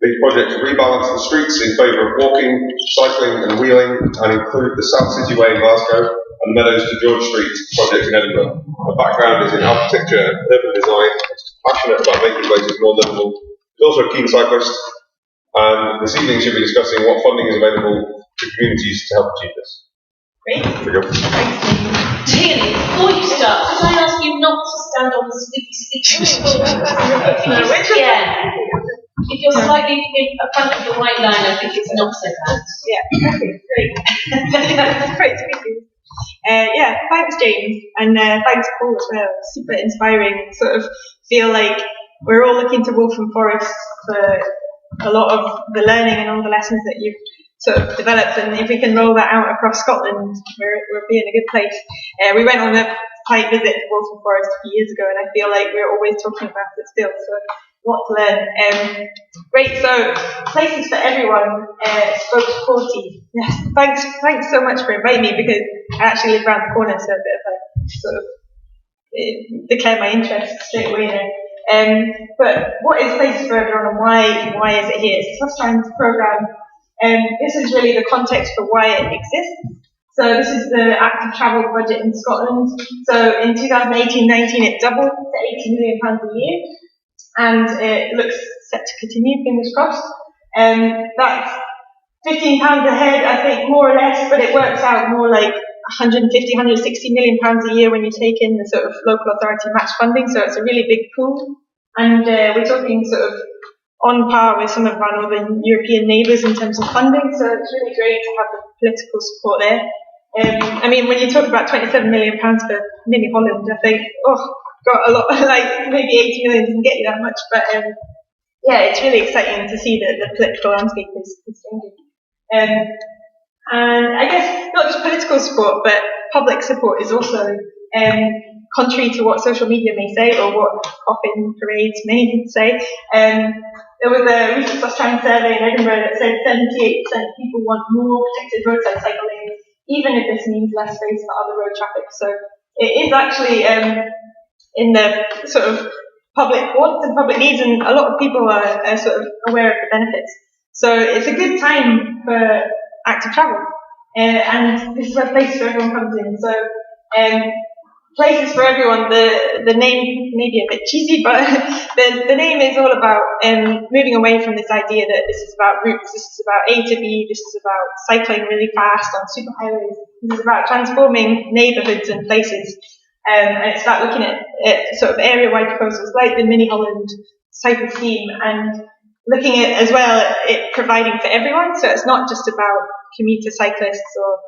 These projects rebalance the streets in favour of walking, cycling and wheeling and include the South City Way in Glasgow and Meadows to George Street project in Edinburgh. Her background is in architecture and urban design. She's passionate about making places more livable. She's also a keen cyclist. And this evening she'll be discussing what funding is available to communities to help achieve this. Great. Here we go. Thanks. Tierney, before you start, could I ask you not to stand on the squeaky Yeah. If you're slightly in front of the white line, I think it's not so bad. Yeah, okay, great. That's great to meet you. Yeah, thanks James, and thanks Paul as well. Super inspiring. Sort of feel like we're all looking to Waltham Forest for a lot of the learning and all the lessons that you've sort of developed, and if we can roll that out across Scotland, we'll be in a good place. We went on a site visit to Waltham Forest a few years ago, and I feel like we're always talking about it still. So lot to learn. Great, so Places for Everyone, spoke 40. Yes, thanks so much for inviting me, because I actually live around the corner, so a bit of a sort of declare my interest straight away there. But what is Places for Everyone, and why is it here? It's a Sustrans programme. This is really the context for why it exists. So this is the active travel budget in Scotland. So in 2018-19 it doubled to £80 million a year, and it looks set to continue, fingers crossed. That's £15 a head, I think, more or less, but it works out more like £150, £160 million a year when you take in the sort of local authority match funding, so it's a really big pool. And we're talking sort of on par with some of our northern European neighbours in terms of funding, so it's really great to have the political support there. I mean, when you talk about £27 million for mini Holland, I think, got a lot, like maybe 80 million doesn't get you that much, but yeah, it's really exciting to see that the political landscape is changing. And I guess not just political support, but public support is also, contrary to what social media may say or what coffin parades may say. There was a recent Sustrans survey in Edinburgh that said 78% of people want more protected roadside cycle lanes, even if this means less space for other road traffic. So it is actually in the sort of public wants and public needs, and a lot of people are sort of aware of the benefits. So it's a good time for active travel, and this is where Places for Everyone comes in. So Places for Everyone, the name may be a bit cheesy, but the name is all about moving away from this idea that this is about routes, this is about A to B, this is about cycling really fast on superhighways. This is about transforming neighbourhoods and places, and it's about looking at sort of area-wide proposals like the Mini Holland type of scheme, and looking at as well it providing for everyone. So it's not just about commuter cyclists or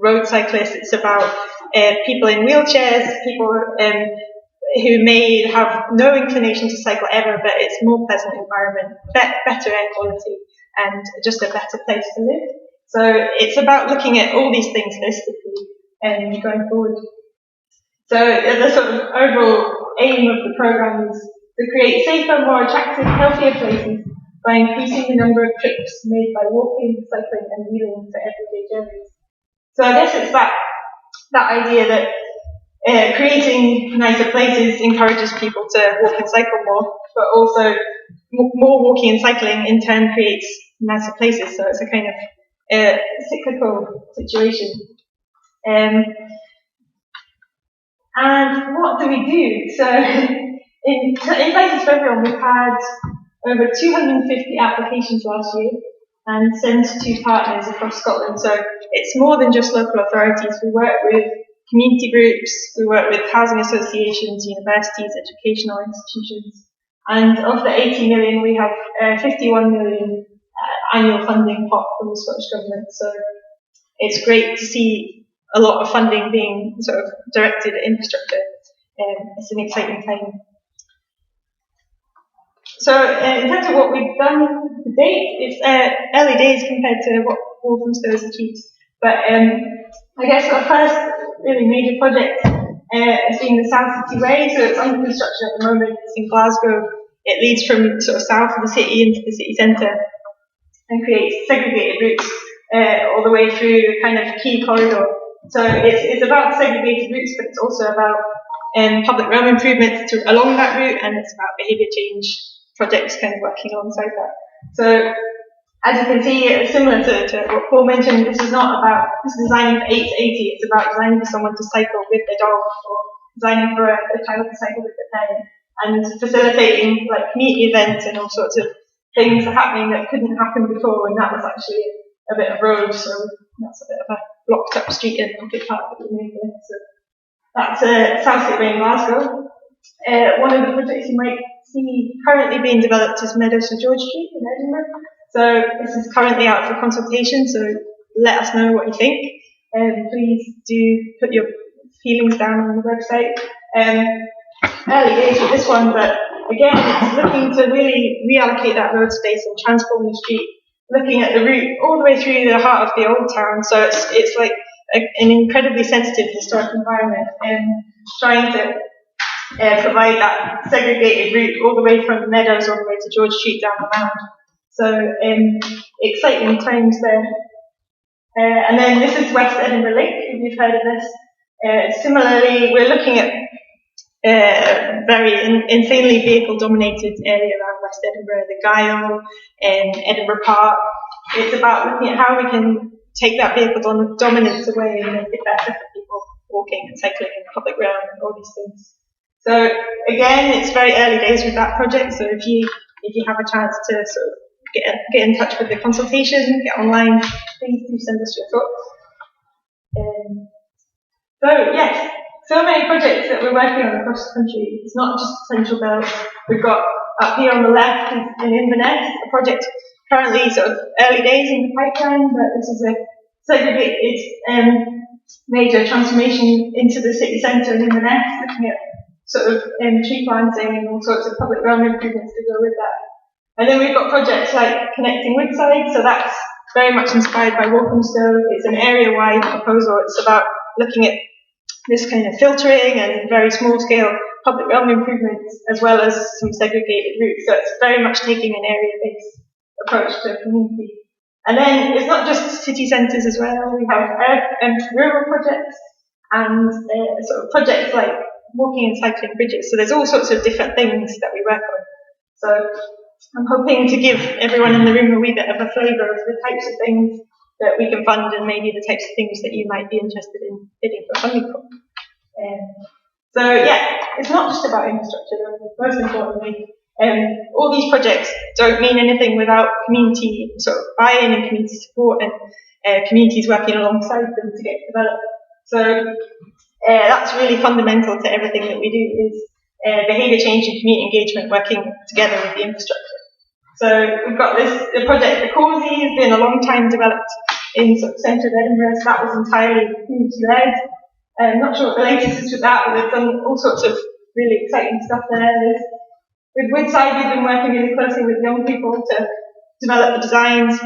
road cyclists, it's about people in wheelchairs, people who may have no inclination to cycle ever, but it's more pleasant environment, better air quality, and just a better place to live. So it's about looking at all these things holistically and going forward. So the sort of overall aim of the programme is to create safer, more attractive, healthier places by increasing the number of trips made by walking, cycling and wheeling for everyday journeys. So I guess it's that idea that creating nicer places encourages people to walk and cycle more, but also more walking and cycling in turn creates nicer places. So it's a kind of cyclical situation. And what do we do? So in Places for Everyone, we've had over 250 applications last year and 72 partners across Scotland. So it's more than just local authorities. We work with community groups, we work with housing associations, universities, educational institutions. And of the 80 million, we have 51 million annual funding pot from the Scottish Government. So it's great to see a lot of funding being sort of directed at infrastructure. It's an exciting time. So in terms of what we've done to date, it's early days compared to what Waltham has achieved. But I guess our first really major project has been the South City Way. So it's under construction at the moment. It's in Glasgow. It leads from sort of south of the city into the city centre and creates segregated routes all the way through a kind of key corridor. So it's about segregated routes, but it's also about public realm improvements along that route, and it's about behaviour change projects kind of working alongside that. So as you can see, similar to what Paul mentioned, this is designing for 8 to 80, it's about designing for someone to cycle with their dog, or designing for a child to cycle with their parent, and facilitating like community events and all sorts of things happening that couldn't happen before when that was actually a bit of road. So that's a bit of a blocked up street in Pocket Park that we made there. So that's South City Way in Glasgow. One of the projects you might see currently being developed is Meadows to George Street in Edinburgh. So this is currently out for consultation, so let us know what you think. Please do put your feelings down on the website. Early days with this one, but again, it's looking to really reallocate that road space and transform the street, looking at the route all the way through the heart of the old town. So it's like an incredibly sensitive historic environment, and trying to provide that segregated route all the way from the Meadows all the way to George Street down the Mound. So exciting times there. And then this is West Edinburgh Link, if you've heard of this. Similarly, we're looking at very insanely vehicle-dominated area around West Edinburgh, the Gyle, Edinburgh Park. It's about looking at how we can take that vehicle dominance away and make it better for people walking and cycling in the public realm and all these things. So again, it's very early days with that project. So if you have a chance to sort of get in touch with the consultation, get online, please do send us your thoughts. So yes, so many projects that we're working on across the country. It's not just the Central Belt. We've got up here on the left in Inverness, a project currently sort of early days in the pipeline, but this is a segregated major transformation into the city centre in Inverness, looking at sort of tree planting and all sorts of public realm improvements to go with that. And then we've got projects like Connecting Woodside, so that's very much inspired by Walthamstow. It's an area-wide proposal. It's about looking at this kind of filtering and very small-scale public realm improvements, as well as some segregated routes. So it's very much taking an area-based approach to community. And then it's not just city centres as well. We have rural projects and sort of projects like walking and cycling bridges. So there's all sorts of different things that we work on. So I'm hoping to give everyone in the room a wee bit of a flavour of the types of things that we can fund and maybe the types of things that you might be interested in bidding for funding for. So yeah, it's not just about infrastructure though. Most importantly, all these projects don't mean anything without community sort of buy-in and community support and communities working alongside them to get developed. So that's really fundamental to everything that we do is behaviour change and community engagement working together with the infrastructure. So we've got the project, the Causey, has been a long time developed in sort of centre of Edinburgh, so that was entirely community-led. I'm not sure what the latest is with that, but they've done all sorts of really exciting stuff there. With Woodside, we've been working really closely with young people to develop the designs,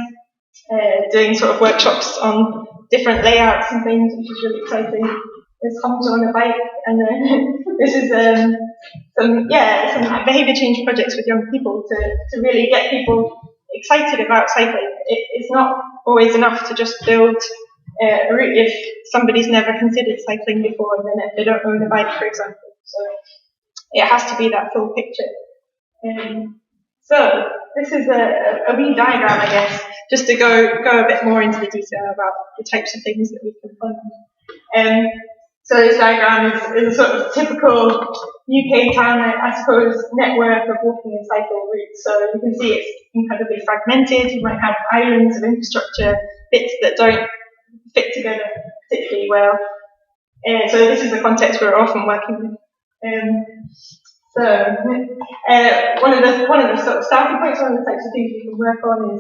doing sort of workshops on different layouts and things, which is really exciting. There's Humps on a bike, and this is some behaviour change projects with young people to really get people excited about cycling. It's not always enough to just build a route if somebody's never considered cycling before, and then if they don't own a bike, for example. So it has to be that full picture. So this is a wee diagram, I guess, just to go a bit more into the detail about the types of things that we can fund. So this diagram is a sort of typical UK town, I suppose, network of walking and cycle routes. So you can see it's incredibly fragmented. You might have islands of infrastructure, bits that don't fit together particularly well. So this is the context we're often working with. One of the sort of starting points, one of the types of things we can work on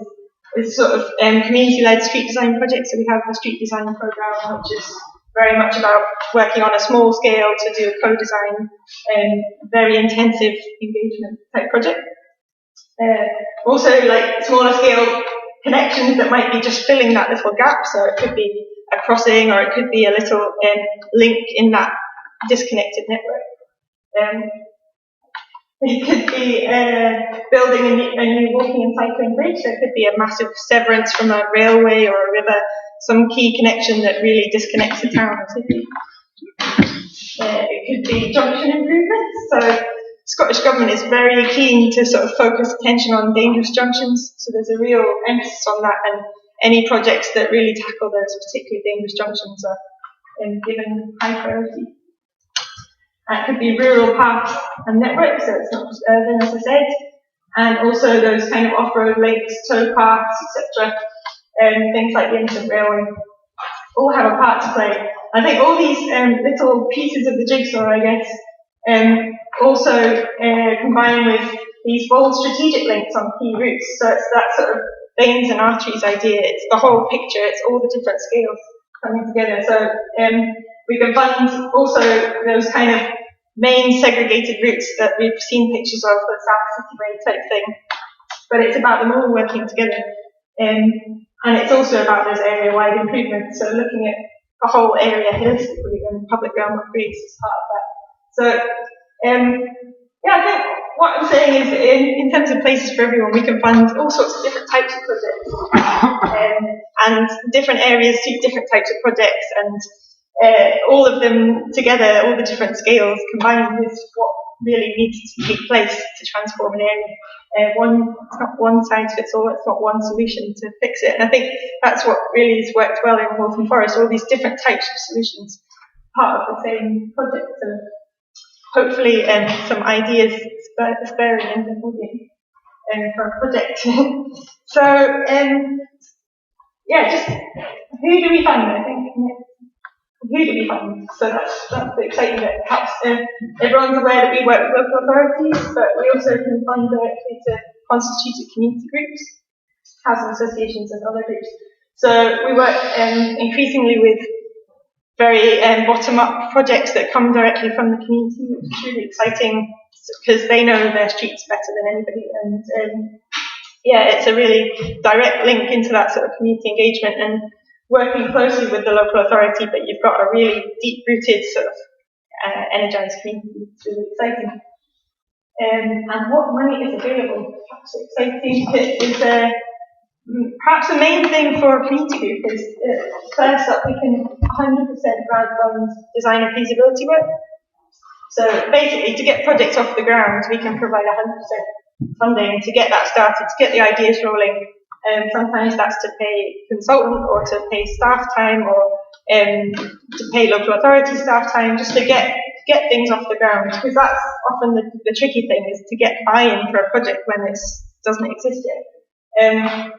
is sort of community-led street design projects. So we have a street design program, which is very much about working on a small scale to do a co-design, very intensive engagement type project. Also, like smaller scale connections that might be just filling that little gap. So it could be a crossing, or it could be a little link in that disconnected network. It could be building a new walking and cycling bridge. So it could be a massive severance from a railway or a river, some key connection that really disconnects the town or city. It could be junction improvements. So Scottish Government is very keen to sort of focus attention on dangerous junctions. So there's a real emphasis on that, and any projects that really tackle those particularly dangerous junctions are given high priority. It could be rural paths and networks, so it's not just urban, as I said, and also those kind of off-road links, tow paths, etc. Things like the Ancient Railway all have a part to play. I think all these little pieces of the jigsaw, I guess, also combine with these bold strategic links on key routes. So it's that sort of veins and arteries idea. It's the whole picture. It's all the different scales coming together. So we can fund also those kind of main segregated routes that we've seen pictures of, the South City Way type thing. But it's about them all working together. And it's also about those area-wide improvements. So looking at the whole area holistically and public realm upgrades is part of that. So Yeah, I think what I'm saying is, in terms of places for everyone, we can fund all sorts of different types of projects, and different areas suit different types of projects, and all of them together, all the different scales combined with what really needs to take place to transform an area. It's not one size fits all, it's not one solution to fix it. And I think that's what really has worked well in Waltham Forest, all these different types of solutions, part of the same project. So hopefully some ideas spurring in the audience for a project. So, yeah, just who do we fund? I think who do we fund? So that's the exciting bit. Perhaps everyone's aware that we work with local authorities, but we also can fund directly to constituted community groups, housing associations and other groups. So we work increasingly with very bottom-up projects that come directly from the community, which is really exciting because they know their streets better than anybody. And yeah, it's a really direct link into that sort of community engagement and working closely with the local authority, but you've got a really deep-rooted sort of energised community. It's really exciting. And what money is available? Perhaps the exciting bit is perhaps the main thing for a community group is first up we can 100% grant fund design and feasibility work. So basically, to get projects off the ground, we can provide 100% funding to get that started, to get the ideas rolling. Sometimes that's to pay consultant or to pay staff time or to pay local authority staff time, just to get things off the ground, because that's often the tricky thing, is to get buy-in for a project when it doesn't exist yet.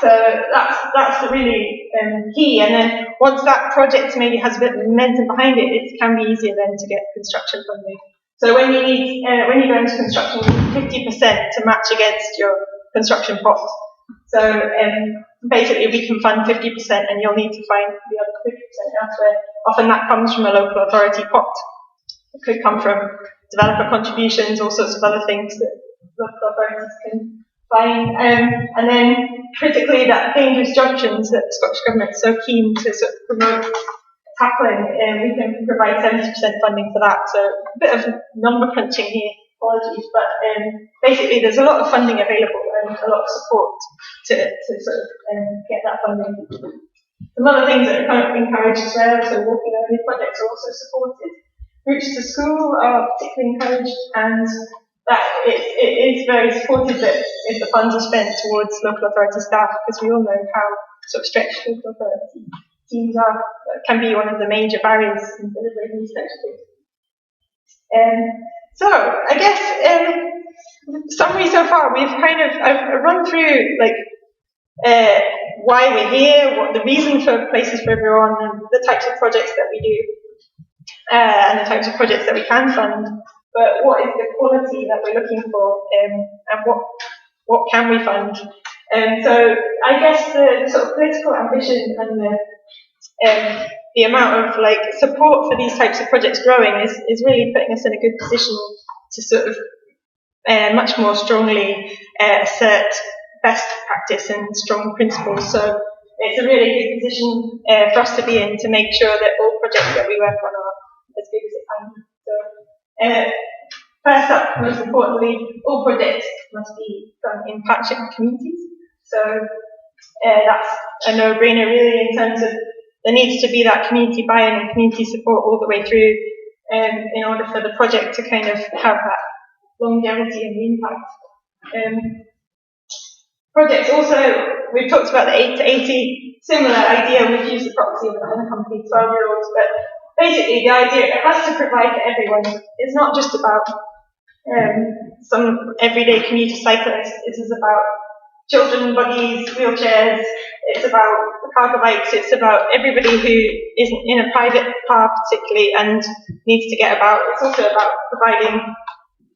So that's really key. And then once that project maybe has a bit of momentum behind it, it can be easier then to get construction funding. So when you go into construction, you need 50% to match against your construction pot. So basically we can fund 50% and you'll need to find the other 50% elsewhere. Often that comes from a local authority pot. It could come from developer contributions, all sorts of other things that local authorities can find. And then critically, that dangerous junctions that the Scottish Government is so keen to sort of promote tackling, we can provide 70% funding for that. So a bit of number crunching here, apologies, but basically there's a lot of funding available and a lot of support to sort of get that funding. Some other things that are kind of encouraged as well, so walking only projects are also supported. Routes to school are particularly encouraged, and that it is very supported that if the funds are spent towards local authority staff, because we all know how sort of stretched local authority teams are. That can be one of the major barriers in delivering these types of things. So I guess summary so far, I've run through like why we're here, what the reason for Places for Everyone, and the types of projects that we do, and the types of projects that we can fund. But what is the quality that we're looking for, and what can we fund? So I guess the sort of political ambition and the amount of like support for these types of projects growing is really putting us in a good position to sort of much more strongly assert best practice and strong principles. So it's a really good position for us to be in, to make sure that all projects that we work on are as good as it can be. So first up, most importantly, all projects must be done in partnership with communities. So that's a no-brainer really, in terms of there needs to be that community buy-in and community support all the way through in order for the project to kind of have that longevity and impact. Projects also, we've talked about the 8 to 80, similar idea, we've used the proxy of an unaccompanied 12-year-olds, but basically the idea it has to provide for everyone. It's not just about some everyday commuter cyclists. It is about children, buggies, wheelchairs. It's about cargo bikes. It's about everybody who isn't in a private car particularly and needs to get about. It's also about providing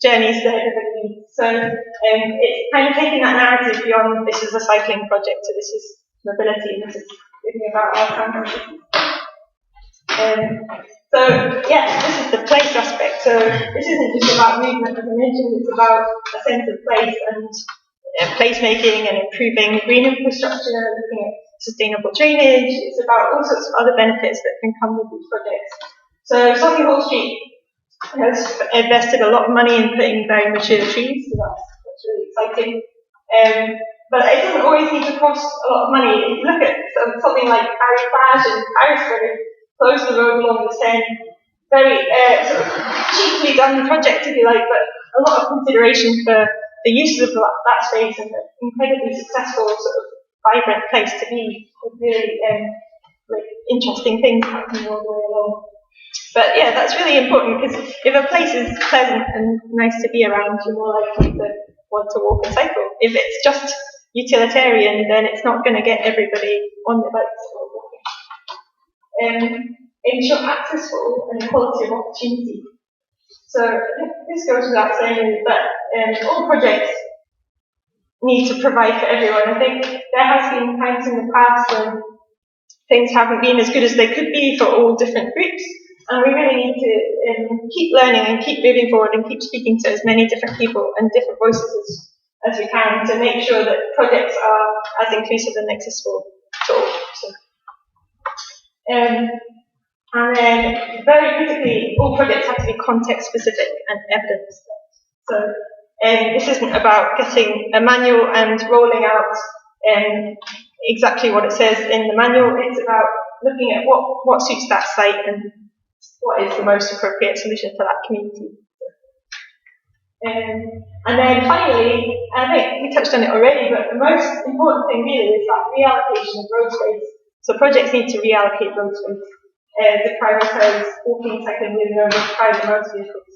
journeys that everybody needs. So it's kind of taking that narrative beyond this is a cycling project to this is mobility. This is thinking about our campus. So yes, this is the place aspect. So this isn't just about movement, as I mentioned. It's about a sense of place and placemaking and improving green infrastructure, looking at sustainable drainage. It's about all sorts of other benefits that can come with these projects. So Solihull Street has invested a lot of money in putting very mature trees, so that's really exciting. But it doesn't always need to cost a lot of money. If you look at something like Paris in Paris, where they close the road along the Seine, very sort of cheaply done project, if you like, but a lot of consideration for the use of that space and the incredibly successful sort of vibrant place to be, with really like interesting things happening all the way along. But yeah, that's really important, because if a place is pleasant and nice to be around, you're more likely to want to walk and cycle. If it's just utilitarian, then it's not going to get everybody on the bikes or walking. Ensure access for all and equality of opportunity. So this goes without saying, but all projects need to provide for everyone. I think there has been times in the past when things haven't been as good as they could be for all different groups, and we really need to keep learning and keep moving forward and keep speaking to as many different people and different voices as we can to make sure that projects are as inclusive and accessible to all. So, and then, very critically, all projects have to be context specific and evidence. So, this isn't about getting a manual and rolling out exactly what it says in the manual. It's about looking at what suits that site and what is the most appropriate solution for that community. And then finally, I think we touched on it already, but the most important thing really is that reallocation of road space. So projects need to reallocate road space to prioritise walking, cycling, moving over private motor vehicles.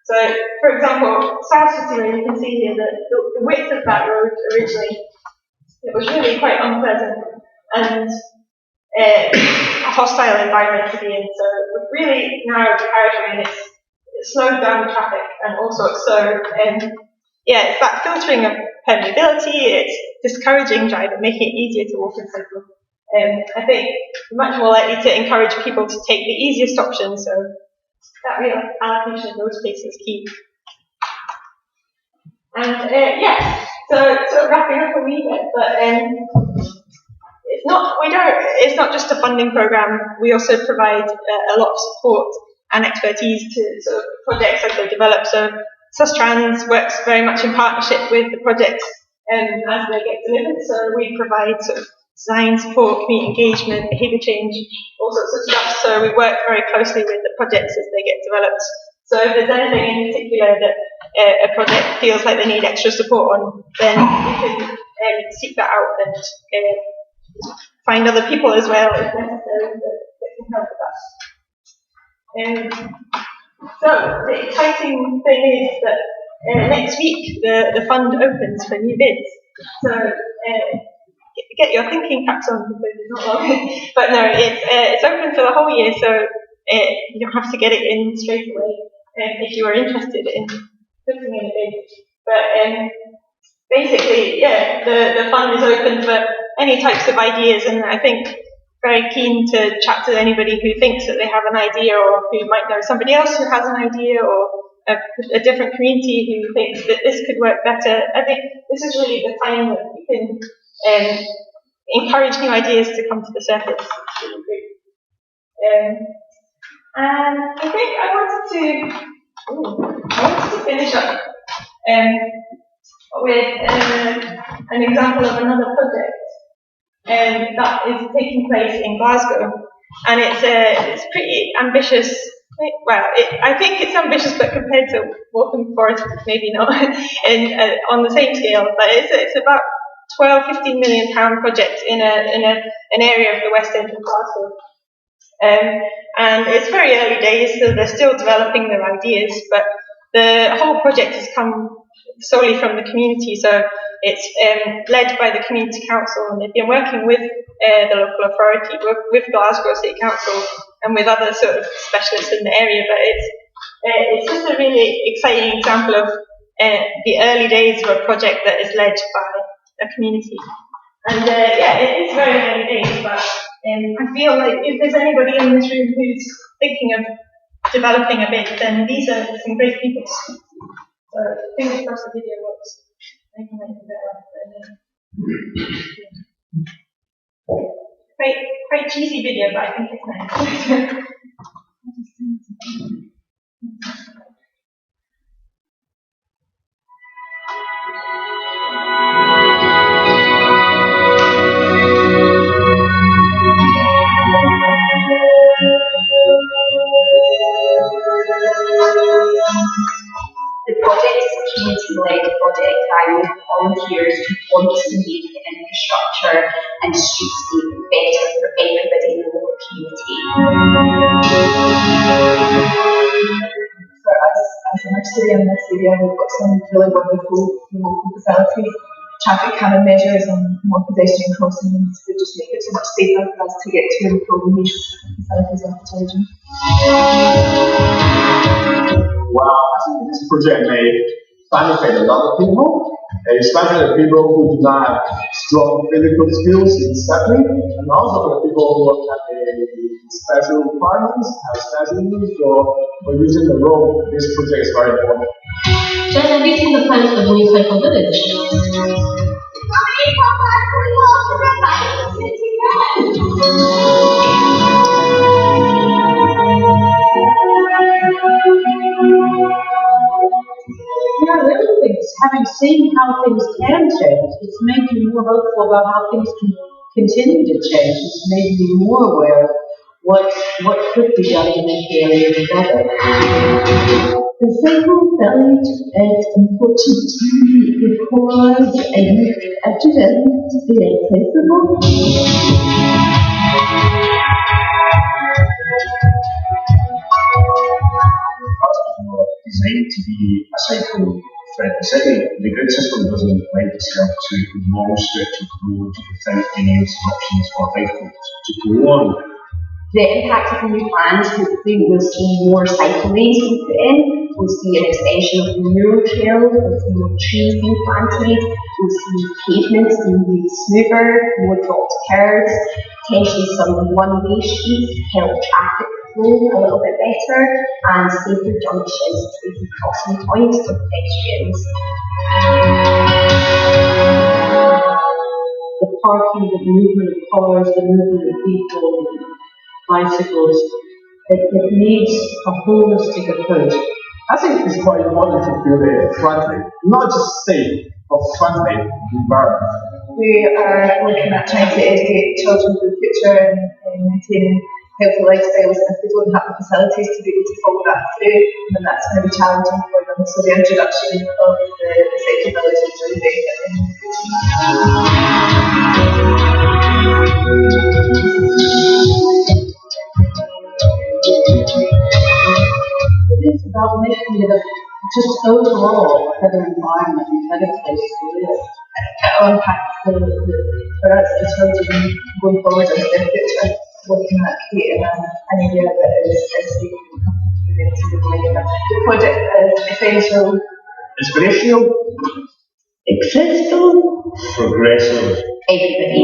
So, for example, South City, where you can see here that the width of that road originally, it was really quite unpleasant and a hostile environment to be in. So we've really narrowed the carriageway, and it's slowed down the traffic and all sorts. So yeah, it's that filtering of permeability, it's discouraging driving, making it easier to walk and cycle. I think much more likely to encourage people to take the easiest option, so that real allocation of those spaces is key. And yeah, so wrapping up a wee bit, but it's not just a funding program. We also provide a lot of support and expertise to sort of projects as they develop. So Sustrans works very much in partnership with the projects as they get delivered. So we provide sort of design support, community engagement, behaviour change, all sorts of stuff. So we work very closely with the projects as they get developed. So if there's anything in particular that a project feels like they need extra support on, then we can seek that out and find other people as well if necessary that can help with that. So the exciting thing is that next week the fund opens for new bids. So get your thinking caps on because it's not long. But no, it's open for the whole year, so you don't have to get it in straight away if you are interested in putting in a bid. But basically, yeah, the fund is open for any types of ideas, and I think very keen to chat to anybody who thinks that they have an idea, or who might know somebody else who has an idea, or a different community who thinks that this could work better. I think this is really the time that we can encourage new ideas to come to the surface. And I think I wanted to finish up with an example of another project that is taking place in Glasgow, and it's pretty ambitious. Well, I think it's ambitious, but compared to Waltham Forest, maybe not, on the same scale. But it's about 12-15 million pound project in an area of the West End of Glasgow. And it's very early days, so they're still developing their ideas, but the whole project has come solely from the community, so it's led by the community council, and they've been working with the local authority, with Glasgow City Council, and with other sort of specialists in the area. But it's just a really exciting example of the early days of a project that is led by a community. And yeah, it is very early days, but I feel like if there's anybody in this room who's thinking of developing a bit, then these are some great people to speak to. So fingers crossed the video works. I can make it better. Quite cheesy video, but I think it's nice. The project is a community-led project by local volunteers who want to make the infrastructure and streetscape better for everybody in the local community. For us as an city in this area, we've got some really wonderful local facilities. Traffic calming measures and more pedestrian crossings would just make it so much safer for us to get to and from these facilities of the children. Well, I think this project may benefit a lot of people, especially the people who do not have strong physical skills in cycling, and also the people who have special requirements, have special needs for using the road. This project is very important. Jess, have you seen the plans for the new cycle village? Yeah, I really think having seen how things can change, it's made me more hopeful about how things can continue to change. It's made me more aware of what could be done to make the area better. The cycle village is important to me because I wanted it to be accessible. Designed to be a cycle-friendly city, the grid system doesn't lend itself to long stretches of road without any interruptions or vehicles to go on. The impact of the new plans, hopefully we'll see more cycle lanes being put in, we'll see an extension of the mural trail, we'll see more trees being planted, we'll see pavements being made smoother, more dropped curves, potentially some one-way streets to help traffic flow a little bit better, and safer junctions, safer crossing points for pedestrians. The parking, the movement of cars, the movement of people, bicycles, it needs a holistic approach. I think it's quite important to build a friendly, not just safe, but friendly environment. We are looking at trying to educate children for the future and maintaining healthy lifestyles, and if they don't have the facilities to be able to follow that through, then that's going to be challenging for them. So the introduction of the cycle village is really big in the It is about making it just overall a better environment, a better place to live. It impacts for us, the children going forward into their future, looking at creating an area that is safe and comfortable for them to live in. The project is essential, Inspirational, Accessible, progressive, Everybody.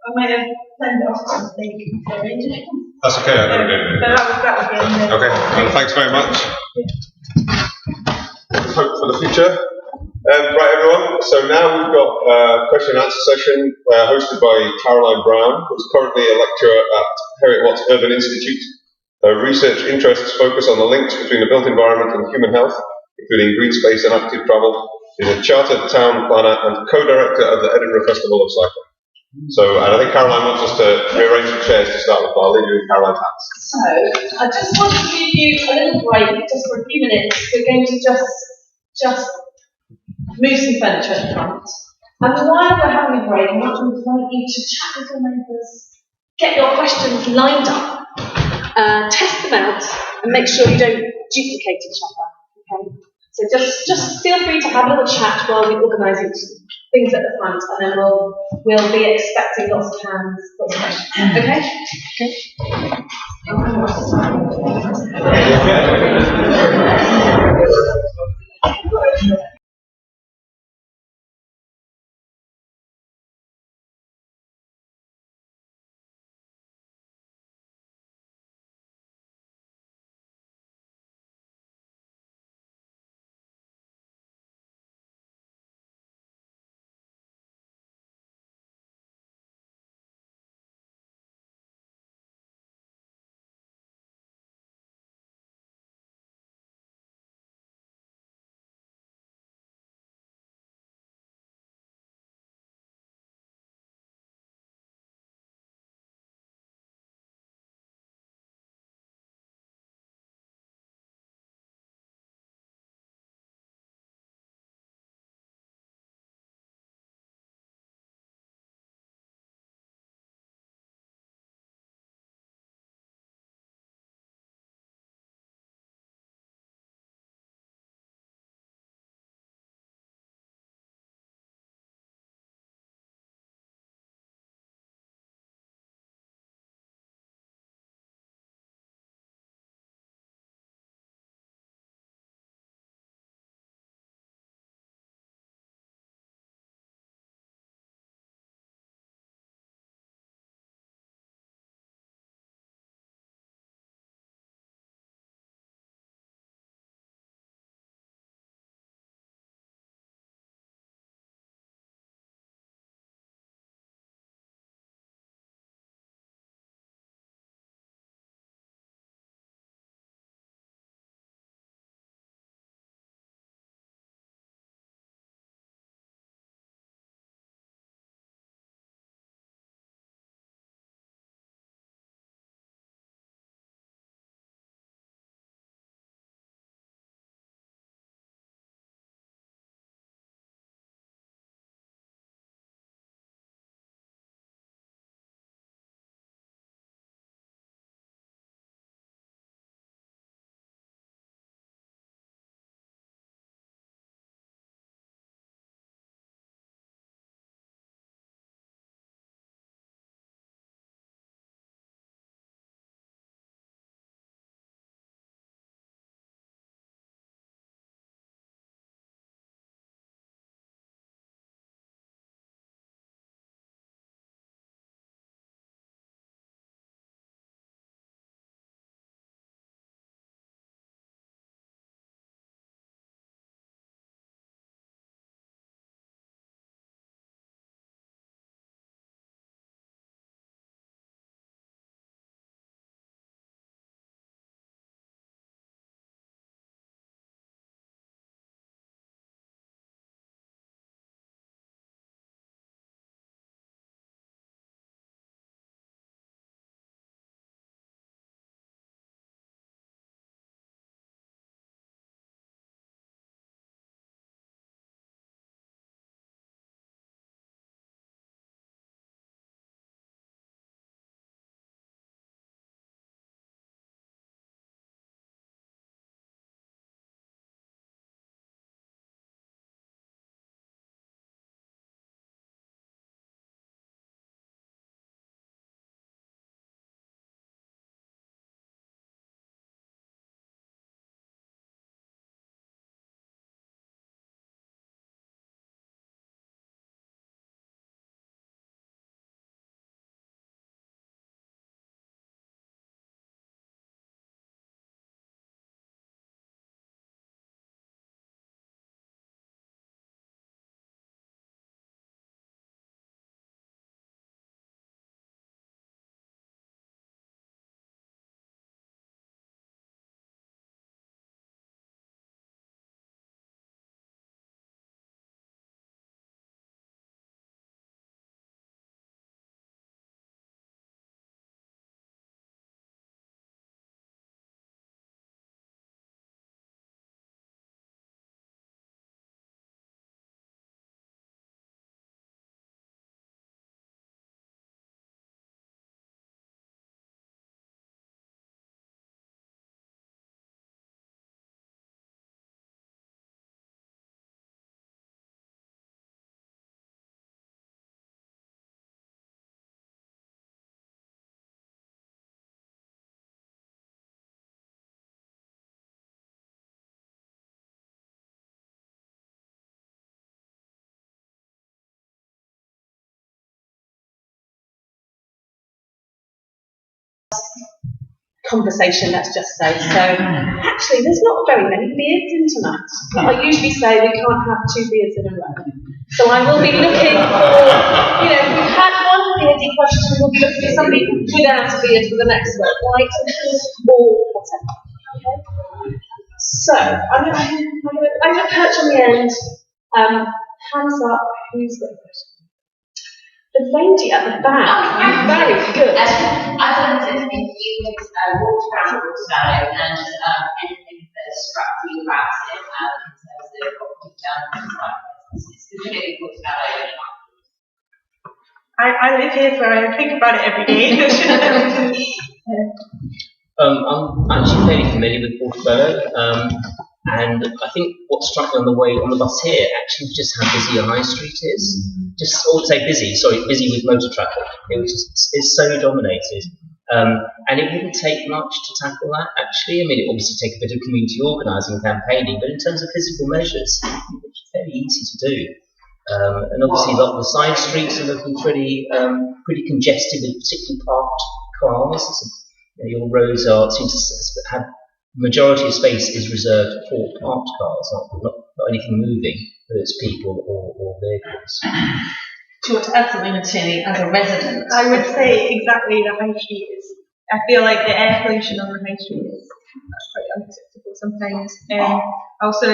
I might have turned it off to think sorry. That's okay, I never did. But that was the end. Okay, well, thanks very much. Hope for the future. Right, everyone, so now we've got a question and answer session hosted by Caroline Brown, who's currently a lecturer at Heriot Watt's Urban Institute. Her research interests focus on the links between the built environment and human health, including green space and active travel. She's a chartered town planner and co-director of the Edinburgh Festival of Cycling. So, and I think Caroline wants us to rearrange the chairs to start with, but I'll leave you in Caroline's hands. So, I just want to give you a little break, just for a few minutes. We're going to just move some furniture at the front. And while we're having a break, I want to invite you to chat with your neighbours, get your questions lined up, test them out, and make sure you don't duplicate each other. Okay? So just feel free to have a little chat while we organise things at the front, and then we'll be expecting lots of hands, lots of questions. Okay? conversation, let's just say. So actually, there's not very many beards in tonight. But I usually say we can't have two beards in a row. So I will be looking for, we've had one beardy question, we'll be looking for somebody without a beard for the next one, white or whatever. Okay? So I'm going to perch on the end. Hands up. Who's got a question? The lady at the back. Very good. I wondered if you had walked around Portobello and anything that struck you about it in terms of what you've done, specifically Portobello. I live here, so I think about it every day. I'm actually fairly familiar with Portobello, and I think what struck me on the bus here actually was just how busy a high street is. Busy with motor traffic. It's so dominated, and it wouldn't take much to tackle that. Actually, I mean, it obviously take a bit of community organising, campaigning, but in terms of physical measures, it's very easy to do. And obviously, a lot of the side streets are looking pretty congested, with particularly parked cars. Your roads seem to have majority of space is reserved for parked cars, not anything moving, whether it's people or vehicles. Do you want to add something, Tierney, as a resident? I would say exactly the high street is. I feel like the air pollution on the high street is quite unacceptable sometimes. Also,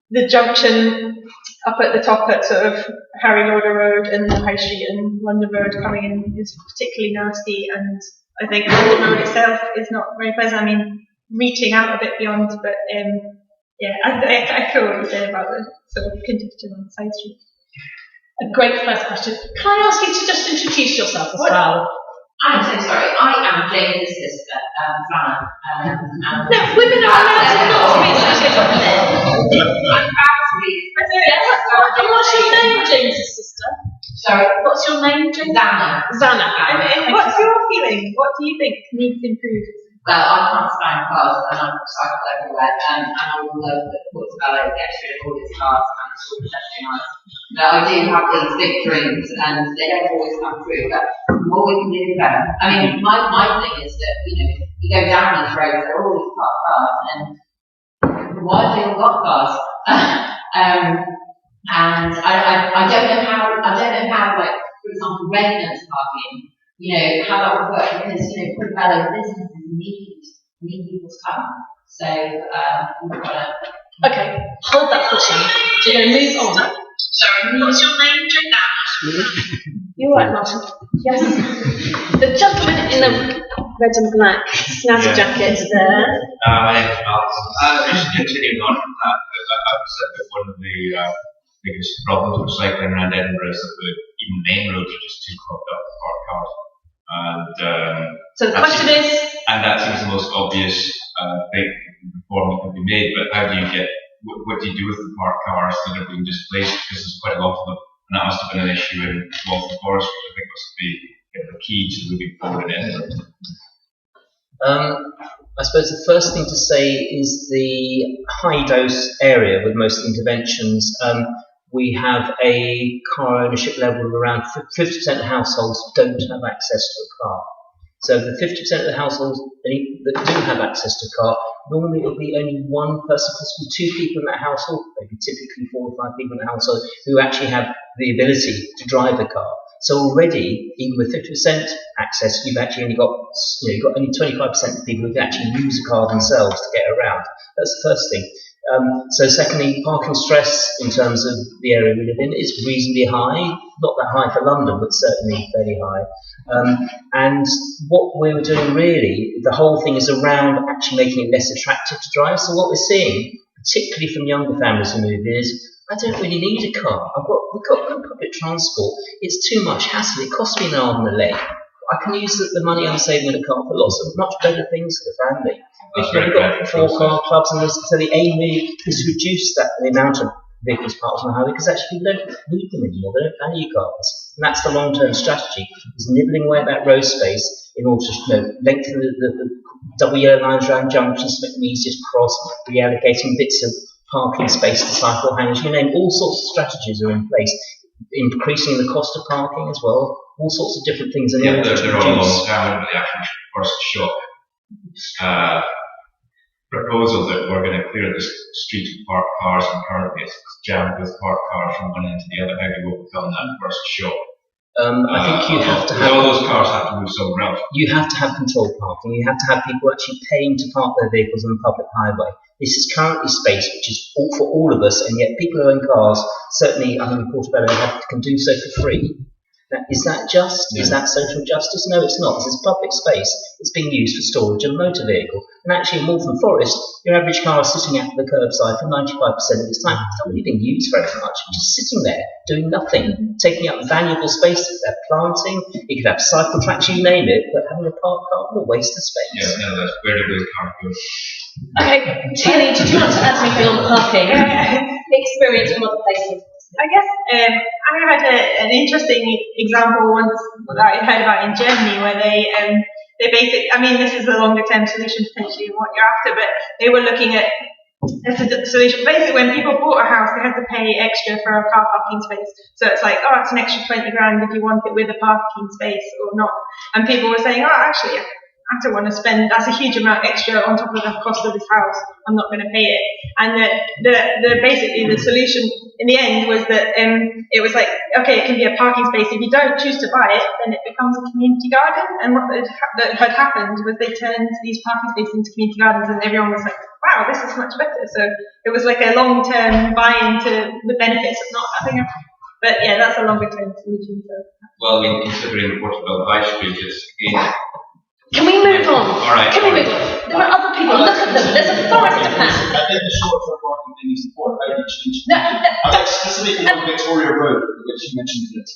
the junction up at the top at sort of Harry Lauder Road and the High Street and London Road coming in is particularly nasty, and I think London Road itself is not very pleasant. I mean, reaching out a bit beyond, but I feel what you say about the sort of congestion on the side street. A great first question. Can I ask you to just introduce yourself as well? I'm so sorry. I am James' sister, Fran. No, women are allowed to not be associated. I'm absolutely. What's your name, James' sister? Sorry. What's your name, James? Zana. And what's your feeling? What do you think needs improved? Well, I can't stand cars, and I cycle everywhere, and I will love that Portobello gets rid of all its cars and it's all pedestrianised. Now, I do have these big dreams, and they don't always come true, but the more we can do, the better. I mean, my thing is that, you go down these roads, there are all these parked cars, and why have they all got cars? And I don't know how, like, for example, residence parking, how that would work, because, Portobello businesses need people to come. So, we've got to... Okay, hold that for a second. You're going to move on. Sorry, what's your name? You're right, Martin. Yes. The gentleman in the red and black snazzy jacket there. My name is Malcolm. Just continuing on from that, I've said that one of the biggest problems with cycling around Edinburgh is that even main roads are just too clogged up with parked cars. And so the question is, and that seems the most obvious big reform that can be made. But how do you get? What do you do with the parked cars that are being displaced? Because there's quite a lot of them, and that must have been an issue in Waltham Forest, which I think must be the key to moving forward in Edinburgh. I suppose the first thing to say is the high dose area with most interventions. We have a car ownership level of around 50% of households don't have access to a car. So the 50% of the households that do have access to a car, normally it'll be only one person, possibly two people in that household, maybe typically 4 or 5 people in the household who actually have the ability to drive a car. So already, even with 50% access, you've actually only got, you've got only 25% of people who can actually use a car themselves to get around. That's the first thing. So secondly, parking stress in terms of the area we live in is reasonably high, not that high for London, but certainly fairly high. And what we're doing really, the whole thing is around actually making it less attractive to drive. So what we're seeing, particularly from younger families who move, is I don't really need a car. We've got public transport. It's too much hassle. It costs me an arm and a leg. I can use the money I'm saving in a car for lots of much better things for the family. We've got 4 car clubs, and so the aim really is to reduce the amount of vehicles parked on the highway, because actually people don't need them anymore. They don't value cars, and that's the long-term strategy: is nibbling away at that road space in order to lengthen the double yellow lines around junctions, to make them easier to cross, reallocating bits of parking space to cycle hangers. You name all sorts of strategies are in place, increasing the cost of parking as well. all sorts of different things in Yeah, order to they're all reduce. long term, but the actual first shock proposal that we're going to clear this street of parked cars, and currently it's jammed with parked cars from one end to the other. How do you overcome that first shock? I think you have to have. All those cars have to move somewhere else. You have to have controlled parking. You have to have people actually paying to park their vehicles on the public highway. This is currently space which is all for all of us, and yet people who own cars, certainly I think in Portobello, can do so for free. Now, is that just? No. Is that social justice? No, it's not. It's public space that's being used for storage of a motor vehicle. And actually in Waltham Forest, your average car is sitting out the curbside for 95% of its time. It's not really being used very much. It's just sitting there, doing nothing, taking up valuable space. They're planting, you could have cycle tracks, you name it, but having a parked car, what a waste of space. Yeah, no, that's where do those cars go? Okay, Tierney, did you want to add something on parking? Experience from other places. I guess I had an interesting example once that I heard about in Germany where they basically, I mean, this is a longer term solution potentially what you're after, but they were looking at a solution. Basically, when people bought a house, they had to pay extra for a car parking space. So it's like, oh, it's an extra 20 grand if you want it with a parking space or not. And people were saying, oh, actually, I don't want to spend, that's a huge amount extra on top of the cost of this house. I'm not going to pay it. And basically the solution in the end was that it was like, okay, it can be a parking space. If you don't choose to buy it, then it becomes a community garden. And what that had happened was they turned these parking spaces into community gardens, and everyone was like, wow, this is much better. So it was like a long-term buy-in to the benefits of not having it. But yeah, that's a longer-term solution. So. Well, I mean, considering Portobello High Street is again. Can we move on? All right. Can we move on? There are other people. Look at them. There's a forest of hands. I think the short-term parking thing is important. How do you change it? I think specifically on Victoria Road, which you mentioned it.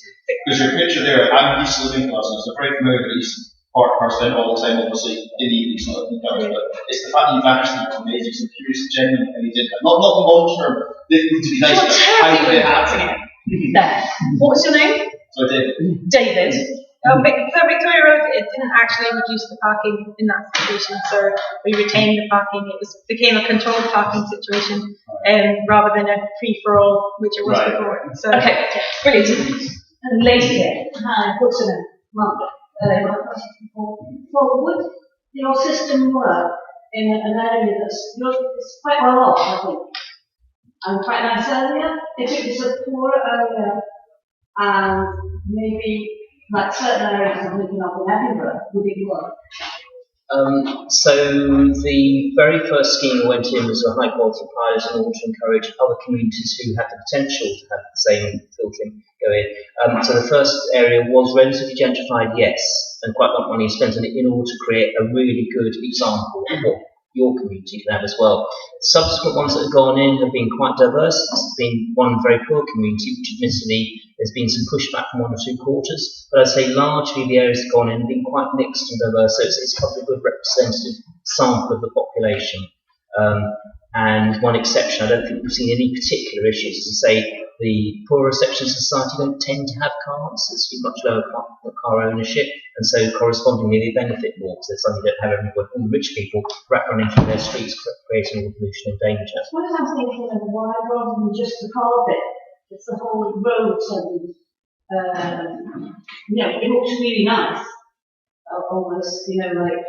Because your picture there, I'm used to living in Glasgow, so very familiar with East Park cars then all the time, obviously, in the evenings, not in the cars, but it's the fact that you've managed to make it so curious, genuine, and you did that. Not the long-term, didn't need to be nice, but how did it happen? There. What was your name? So David. David. So Victoria Road, it didn't actually reduce the parking in that situation, so we retained the parking. It became a controlled parking situation, rather than a free-for-all, which it was before. So, okay, brilliant. And lady here. Hi, what's your name? Margaret. Well, would your system work in an area that's quite well off, I think, and quite a nice area? If it was a poorer area and maybe like certain areas I'm thinking of in Edinburgh, would it work? So the very first scheme we went in was a high quality pilot in order to encourage other communities who had the potential to have the same filtering go in. So the first area was relatively gentrified, yes, and quite a lot of money spent on it in order to create a really good example of what your community can have as well. Subsequent ones that have gone in have been quite diverse. It's been one very poor community, which admittedly there's been some pushback from one or two quarters, but I'd say largely the areas that have gone in have been quite mixed and diverse, so it's probably a good representative sample of the population. And one exception, I don't think we've seen any particular issues. As I say, the poorer sections of society don't tend to have cars, it's much lower car ownership, and so correspondingly they benefit more, because they suddenly don't have everyone, all the rich people running through their streets, creating all pollution and danger. What I'm thinking of, why rather than just the car bit, it's the whole road and it looks really nice, almost, like,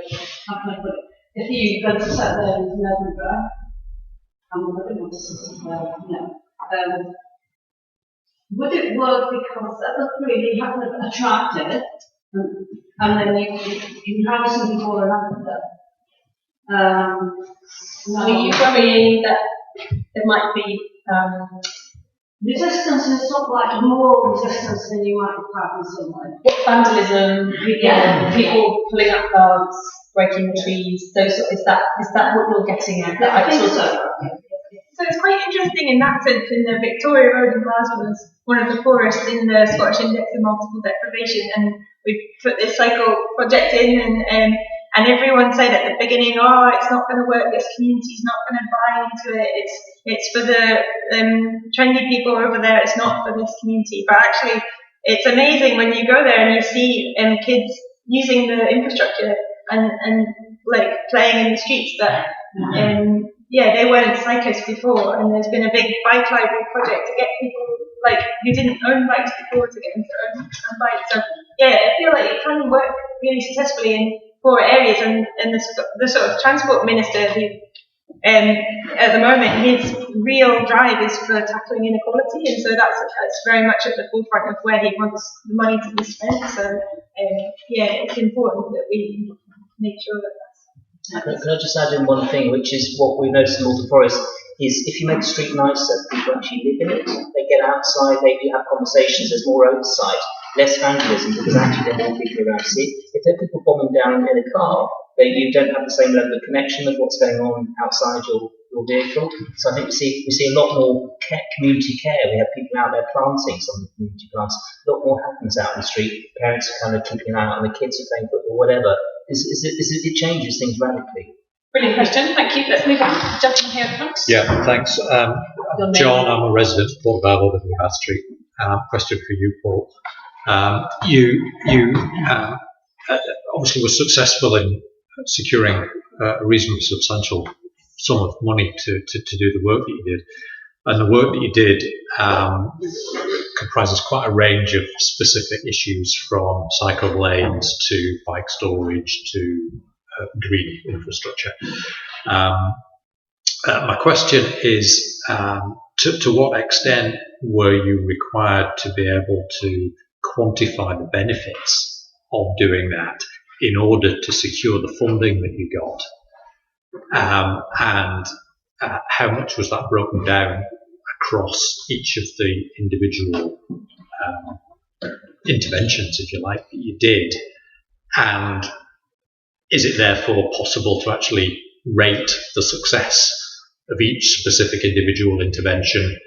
how can I put it? If you go to Saturday in Edinburgh, would it work because that looked really attractive, and then you have some people around there? Are you worrying that there might be resistance is sort of like more resistance than you might have had somewhere? What vandalism? People pulling up plants, breaking trees. Is that what you're getting at? I think so. So it's quite interesting in that sense. In the Victoria Road in Glasgow was one of the poorest in the Scottish Index of Multiple Deprivation, and we put this cycle project in, and everyone said at the beginning, oh, it's not going to work, this community's not going to buy into it, it's for the trendy people over there, it's not for this community. But actually, it's amazing when you go there and you see kids using the infrastructure and like playing in the streets that they weren't cyclists before, and there's been a big bike library project to get people like who didn't own bikes before to get them to own bikes. So I feel like it can work really successfully in poor areas, and the sort of transport minister who at the moment his real drive is for tackling inequality, and so that's very much at the forefront of where he wants the money to be spent. So it's important that we make sure that that's. Can I just add in one thing, which is what we noticed in Waltham Forest, is if you make the street nicer, people actually live in it. They get outside, they have conversations, there's more oversight, less vandalism, because actually there are more people around to see. If there are people bombing down in a car, you don't have the same level of connection with what's going on outside your vehicle. So I think we see a lot more community care. We have people out there planting some of the community plants. A lot more happens out in the street. Parents are kind of keeping an eye out, and the kids are playing football, whatever. It changes things radically. Brilliant question, thank you. Let's move on. Gentleman here at the front. Yeah, thanks. John, I'm a resident of Portobello, living in Bath Street. Question for you, Paul. You obviously were successful in securing a reasonably substantial sum of money to do the work that you did. And the work that you did comprises quite a range of specific issues, from cycle lanes to bike storage to green infrastructure. My question is, to what extent were you required to be able to quantify the benefits of doing that in order to secure the funding that you got? And how much was that broken down across each of the individual interventions, if you like, that you did? And is it therefore possible to actually rate the success of each specific individual intervention,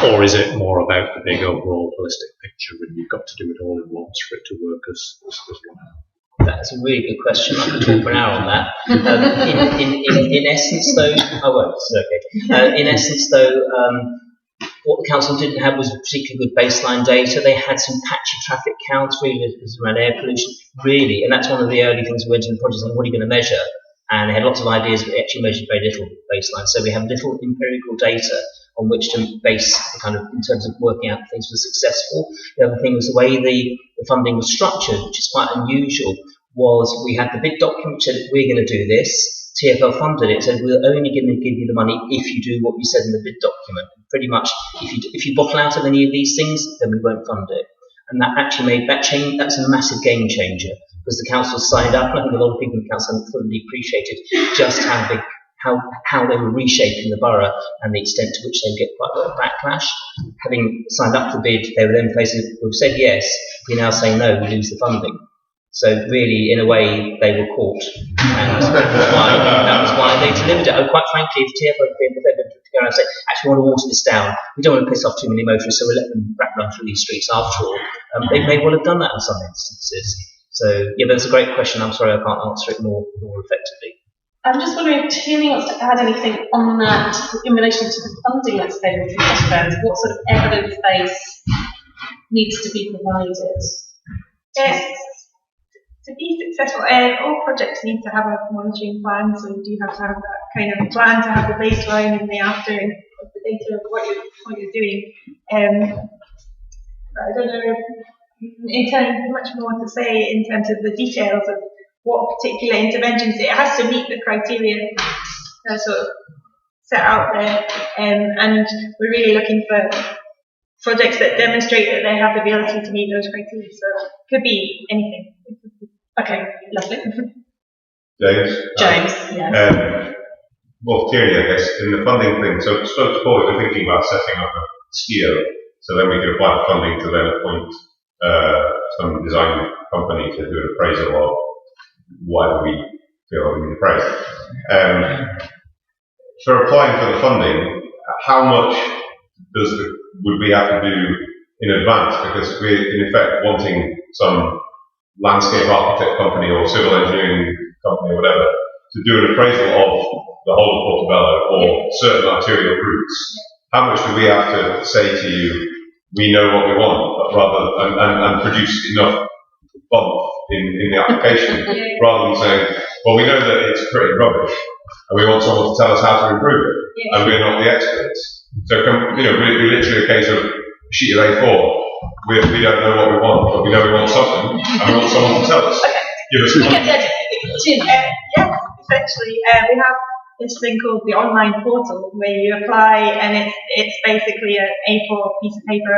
or is it more about the big overall holistic picture and you've got to do it all at once for it to work as one? That's a really good question. I could talk for an hour on that. In essence, though, I won't. It's okay. In essence, though, what the council didn't have was particularly good baseline data. They had some patchy traffic counts, really, around air pollution, really, and that's one of the early things we went into the project saying, what are you going to measure? And they had lots of ideas, but they actually measured very little baseline. So we have little empirical data on which to base the kind of, in terms of working out things were successful. The other thing was the way the funding was structured, which is quite unusual, was we had the bid document which said, we're going to do this. TfL funded it, said we're only going to give you the money if you do what you said in the bid document. Pretty much, if you bottle out of any of these things, then we won't fund it. And that actually made that change. That's a massive game changer, because the council signed up, and I think a lot of people in the council haven't fully appreciated just how big, how they were reshaping the borough and the extent to which they would get quite a lot of backlash. Having signed up for the bid, they were then facing, we've said yes, we're now saying no, we lose the funding. So really, in a way, they were caught, and that was why they delivered it. Quite frankly, if TfL had been to go and say, actually, we want to water this down, we don't want to piss off too many motorists, so we'll let them run through these streets after all, they may well have done that in some instances. So, yeah, but it's a great question. I'm sorry I can't answer it more effectively. I'm just wondering if Tierney wants to add anything on that in relation to the funding that's available from Sustrans. What sort of evidence base needs to be provided? To be successful, all projects need to have a monitoring plan, so you do have to have that kind of plan to have the baseline and the after of the data of what you're doing. I don't know in terms much more to say in terms of the details of what particular interventions. It has to meet the criteria sort of set out there, and we're really looking for projects that demonstrate that they have the ability to meet those criteria. So it could be anything. Okay, lovely. James, yeah. Well, Tierney, I guess, in the funding thing, so spoke to Paul, we're thinking about setting up a STIO, so then we could apply for funding to then appoint some design company to do an appraisal of whatever we feel we need appraised. For applying for the funding, how much would we have to do in advance? Because we're in effect wanting some landscape architect company or civil engineering company or whatever to do an appraisal of the whole of Portobello or certain arterial routes. How much do we have to say to you, we know what we want, rather and produce enough bump in the application, rather than saying, well, we know that it's pretty rubbish, and we want someone to tell us how to improve it, and we're not the experts. So, we're literally a case of a sheet of A4. We don't know what we want, but we know we want something, and we want someone to tell us. Give us Essentially, we have this thing called the online portal where you apply, and it's basically an A4 piece of paper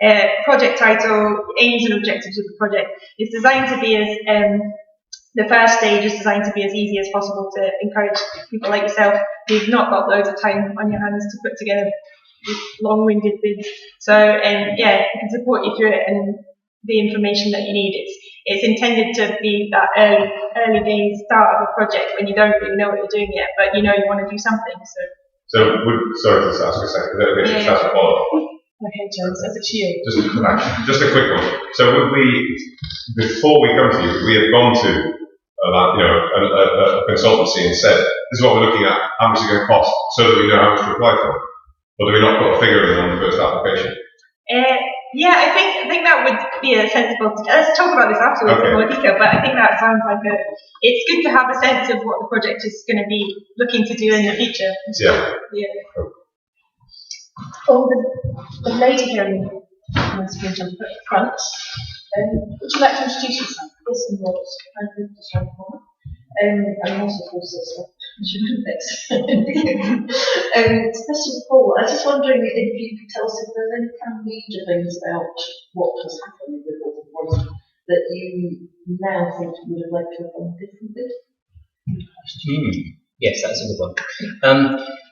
of project title, aims and objectives of the project. It's designed to be as the first stage is designed to be as easy as possible to encourage people like yourself who've not got loads of time on your hands to put together long-winded bids. So, we can support you through it and the information that you need. It's intended to be that early days start of a project when you don't really know what you're doing yet, but you know you want to do something. Sorry to ask a second. That's a follow-up. Okay, James, over to you. Just a quick one. So would we, before we come to you, we have gone to a consultancy and said, this is what we're looking at, how much it's going to cost, so that we know how much to apply for? Or do we not put a figure in on the first application? I think that would be a sensible. Let's talk about this afterwards in more detail. But I think that sounds like it's good to have a sense of what the project is going to be looking to do in the future. The lady here in the front, would you like to introduce yourself? Yes, and Rose. I'm also full sister. Especially Paul, I was just wondering if you could tell us if there's any kind of major things about what has happened with Waltham Forest that you now think you would have liked to have done differently. Yes, that's a good one.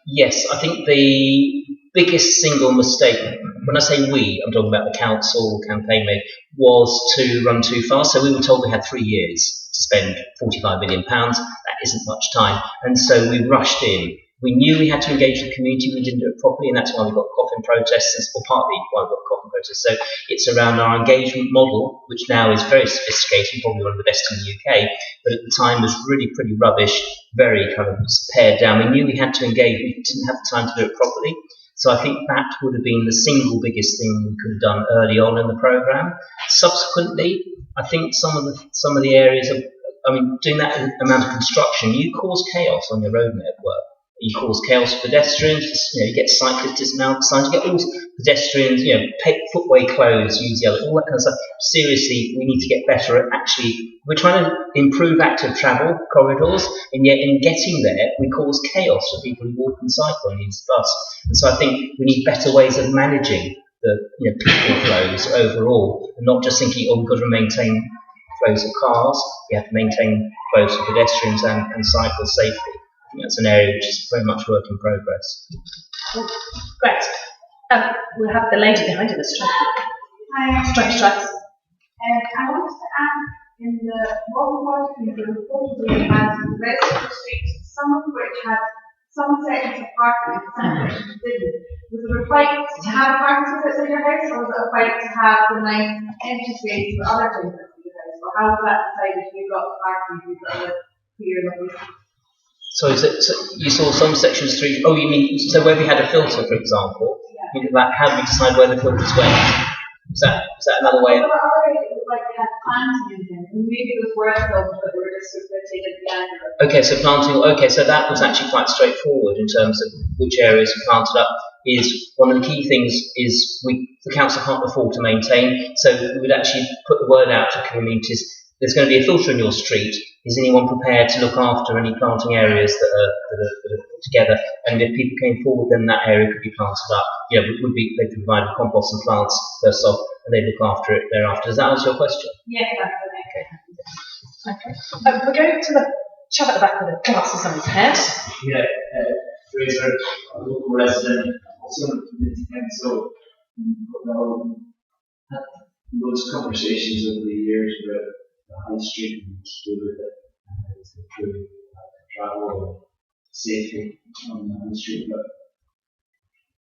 Yes, I think the biggest single mistake, when I say we, I'm talking about the council campaign made, was to run too fast. So we were told we had 3 years to spend £45 million. That isn't much time. And so we rushed in. We knew we had to engage the community. We didn't do it properly, and that's why we got coffin protests, or partly why we got coffin protests. So it's around our engagement model, which now is very sophisticated, probably one of the best in the UK, but at the time was really pretty rubbish, very kind of pared down. We knew we had to engage. We didn't have the time to do it properly. So I think that would have been the single biggest thing we could have done early on in the programme. Subsequently, I think some of the areas of, doing that amount of construction, you cause chaos on your road network. You cause chaos for pedestrians. You get cyclists dismount, you get all pedestrians. Footway closed, use the other, all that kind of stuff. Seriously, we need to get better at actually. We're trying to improve active travel corridors, and yet in getting there, we cause chaos for people who walk and cycle and use the bus. And so I think we need better ways of managing the people flows overall, and not just thinking, we've got to maintain flows of cars. We have to maintain flows of pedestrians and cyclists safely. I think that's an area which is very much work in progress. Great. We'll have the lady behind you, Mr. Stretch. I wanted to ask, in the Waltham Forest, the report we had residential streets, some of which had some sections of parking, some sections didn't. Was it a fight to have parking spaces in your house, or was it a fight to have the nice empty space for other things in your house? Or how was that decided? You've got parking, you've got a clear location. So you saw some section street. Oh, you mean so where we had a filter, for example? Yeah. How do we decide where the filters went? Is that another way? Well, the other way it was like we had planting in them, and maybe it was worth filters, but they were just rotated at the end of it. Okay, so planting. Okay, so that was actually quite straightforward in terms of which areas we planted up. Is one of the key things is the council can't afford to maintain, so we would actually put the word out to communities. There's going to be a filter in your street. Is anyone prepared to look after any planting areas that are put together? And if people came forward, then that area could be planted up. They'd provide compost and plants first off, and they'd look after it thereafter. Does that answer your question? Yes, Okay. We're going to the chap at the back with the glasses on his head. Yeah, Fraser, a local resident, also in the community council, had loads of conversations over the years about the high street and with it, to improve travel safely on the high street. But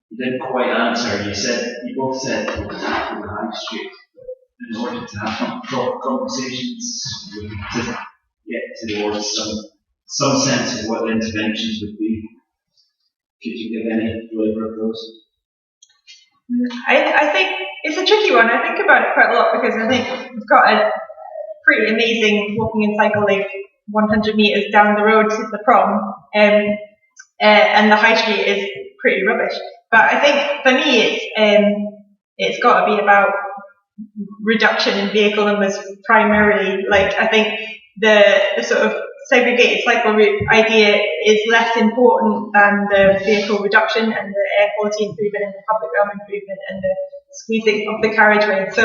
you didn't quite answer. You both said to tackle the high street. But in order to have proper conversations, we need to get towards some sense of what the interventions would be. Could you give any flavour of those? I think it's a tricky one. I think about it quite a lot because I think we've got a pretty amazing walking and cycling 100 metres down the road to the prom, and the high street is pretty rubbish. But I think for me, it's got to be about reduction in vehicle numbers primarily. Like, I think the sort of segregated cycle route idea is less important than the vehicle reduction and the air quality improvement and the public realm improvement and the squeezing of the carriageway. So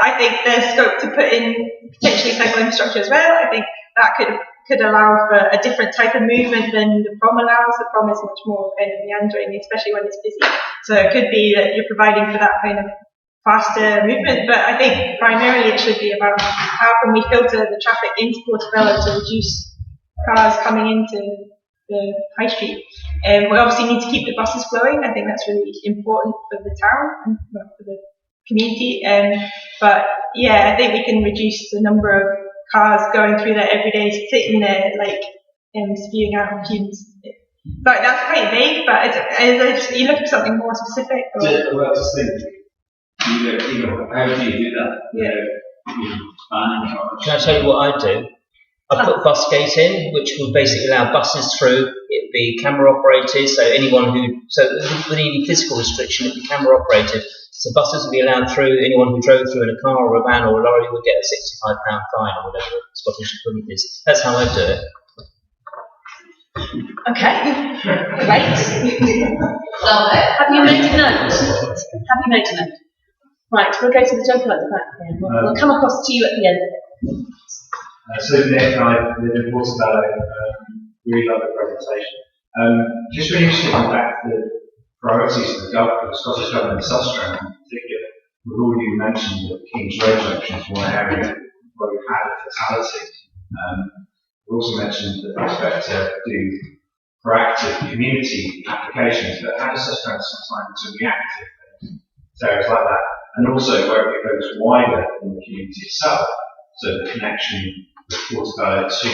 I think there's scope to put in potentially cycle infrastructure as well. I think that could allow for a different type of movement than the prom allows. The prom is much more kind of meandering, especially when it's busy. So it could be that you're providing for that kind of faster movement, but I think primarily it should be about how can we filter the traffic into Portobello to reduce cars coming into the high street. We obviously need to keep the buses flowing. I think that's really important for the town and for the community. But yeah, I think we can reduce the number of cars going through there every day, sitting there like spewing out fumes. But that's quite vague. But is you look for something more specific. Or? Yeah, well, I just think. How do you do that? Can I tell you what I'd do? I'd put bus gate in, which would basically allow buses through. It'd be camera operated, so anyone without any physical restriction, it'd be camera operated. So buses would be allowed through. Anyone who drove through in a car or a van or a lorry would get a £65 fine or whatever Scottish equivalent is. That's how I'd do it. Okay, great. Have you made a note? Right, we'll go to the gentleman at the back here. We'll come across to you at the end. So Nick, I live in Portobello. Really love the presentation. Just really interested in back the priorities of the Scottish Government and Sustrans in particular. We've already mentioned that King's Road junction is one area where we've had a fatality. We also mentioned that we expect to do proactive community applications, but how does Sustrans sometimes to reactive areas like that? And also where it goes wider in the community itself, so the connection with Portobello to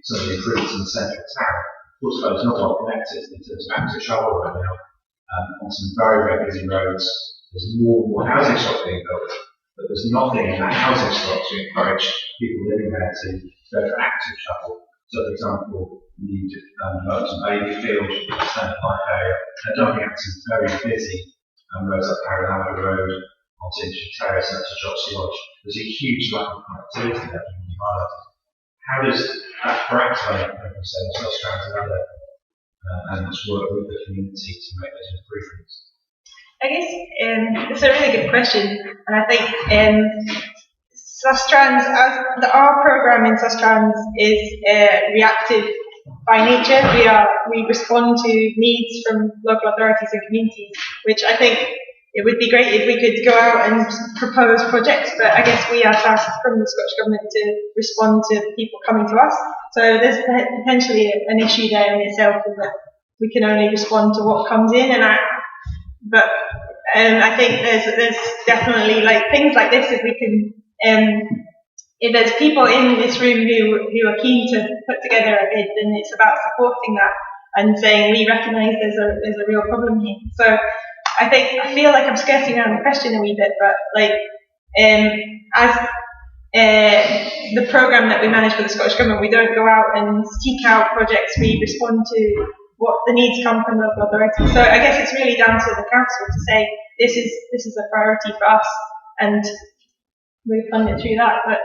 some of the improvements in the centre of town. Portobello is not well connected in terms of active travel right now, on some very, very busy roads. There's more and more housing stock being built, but there's nothing in that housing stock to encourage people living there to go for active travel. So, for example, you develop some Bellfield, Standard Life area, and Dumping is very busy, roads like Carolina Road, onto Industry Terrace and up to Jotsy Lodge. There's a huge lack of connectivity that can be highlighted. How does that proactivate, like I'm saying, Sustrans and other elements work with the community to make those improvements? I guess it's a really good question, and I think Sustrans, our programme in Sustrans is reactive by nature. We respond to needs from local authorities and communities, which I think it would be great if we could go out and propose projects, but I guess we are tasked from the Scottish Government to respond to people coming to us. So there's potentially an issue there in itself that we can only respond to what comes in, but I think there's definitely like things like this. If we can, if there's people in this room who are keen to put together a bid, then it's about supporting that and saying we recognise there's a real problem here. So I feel like I'm skirting around the question a wee bit, but like as the programme that we manage for the Scottish Government, we don't go out and seek out projects. We respond to what the needs come from local authorities. So I guess it's really down to the council to say this is a priority for us, and we fund it through that. But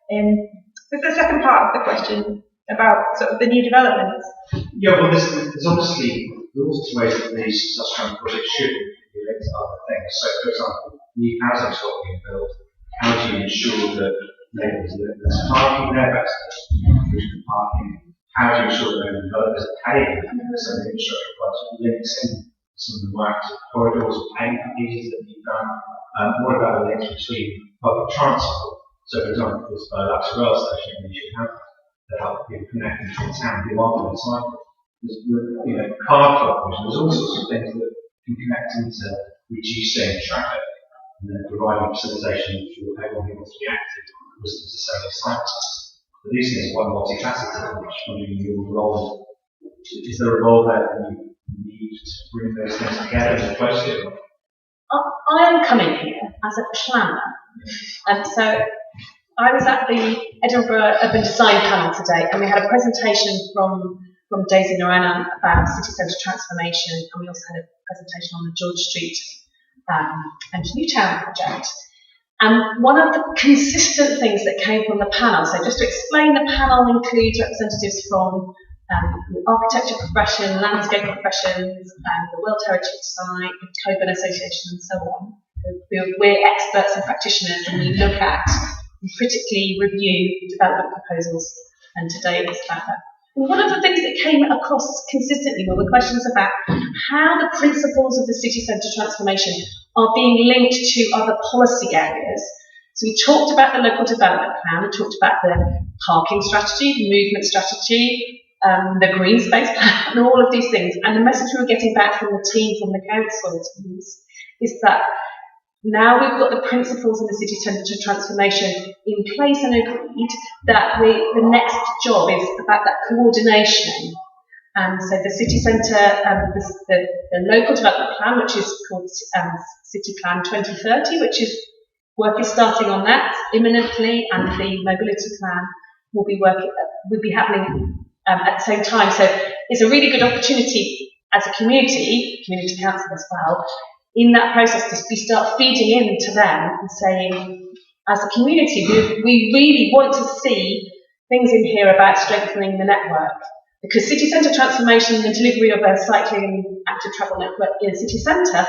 there's the second part of the question about sort of the new developments. Yeah, well, there's obviously lots of ways that these Sustrans projects should be linked to other things. So, for example, new housing stock being built. How do you ensure that there's parking there, that's inclusion parking? How do you ensure that developers are paying some of the infrastructure projects links in some of the more active corridors or paying packages that you've done? What about the links between public transport? So, for example, this lash-up rail station, you should have to help people connect into the town beyond the cycle. There's car clubs, there's all sorts of things that can connect into reducing traffic and then providing facilitation for everyone who wants to be active wasn't necessarily cyclists. But these things are quite multifaceted, which wondering your role. Is there a role there that you need to bring those things together more closely? I am coming here as a planner, and so I was at the Edinburgh Urban Design panel today, and we had a presentation from Daisy Noranan about city centre transformation, and we also had a presentation on the George Street and Newtown project. And one of the consistent things that came from the panel, so just to explain, the panel includes representatives from the architecture profession, landscape professions, the World Heritage Site, the Coburn Association, and so on. We're experts and practitioners, and we look at and critically review development proposals, and today it's about that. And one of the things that came across consistently were the questions about how the principles of the city centre transformation are being linked to other policy areas. So we talked about the local development plan, we talked about the parking strategy, the movement strategy, the green space plan, and all of these things. And the message we were getting back from the team, from the council teams, is that now we've got the principles in the city centre transformation in place and agreed that the next job is about that coordination. And so the city centre, the local development plan, which is called City Plan 2030, which is work is starting on that imminently, and the mobility plan will be happening at the same time. So it's a really good opportunity as a community council as well, in that process we start feeding into them and saying, as a community, we really want to see things in here about strengthening the network. Because city centre transformation and the delivery of a cycling and active travel network in a city centre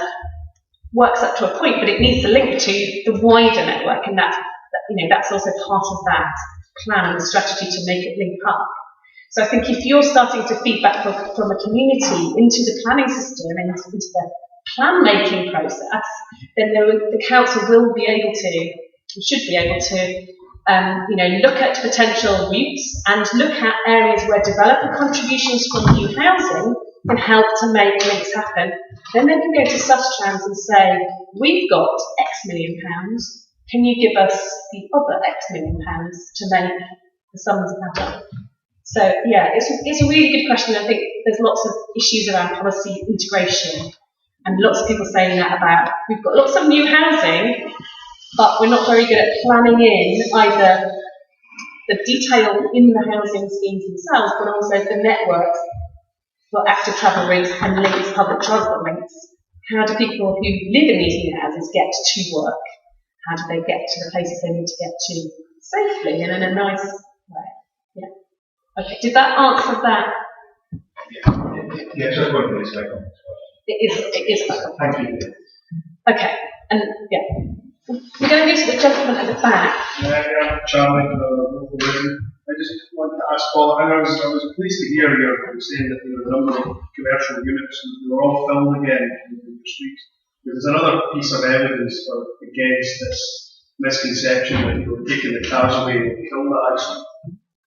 works up to a point, but it needs to link to the wider network, and that's also part of that plan and the strategy to make it link up. So I think if you're starting to feed back from a community into the planning system and into the plan making process, then the council will be able to, should be able to, look at potential routes and look at areas where developer contributions from new housing can help to make links happen. Then they can go to Sustrans and say, we've got X million pounds, can you give us the other X million pounds to make the sums add up? So yeah, it's a really good question. I think there's lots of issues around policy integration, and lots of people saying that about, we've got lots of new housing, but we're not very good at planning in either the detail in the housing schemes themselves, but also the networks for active travel routes and links, public transport links. How do people who live in these new houses get to work? How do they get to the places they need to get to safely and in a nice way? Yeah. Okay, did that answer that? Yeah, just one minute, second. It is. Thank you. Okay, and yeah. We're going to go to the gentleman at the back. Yeah, Charlie, I just wanted to ask Paul, and I was pleased to hear you saying that there were a number of commercial units and they were all filled again in the streets. There's another piece of evidence against this misconception that you were taking the cars away and kill the high street.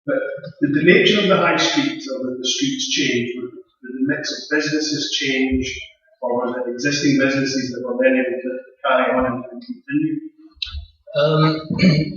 But did the nature of the high street or the streets change? Did the mix of businesses change, or was it existing businesses that were then able to carry on and continue?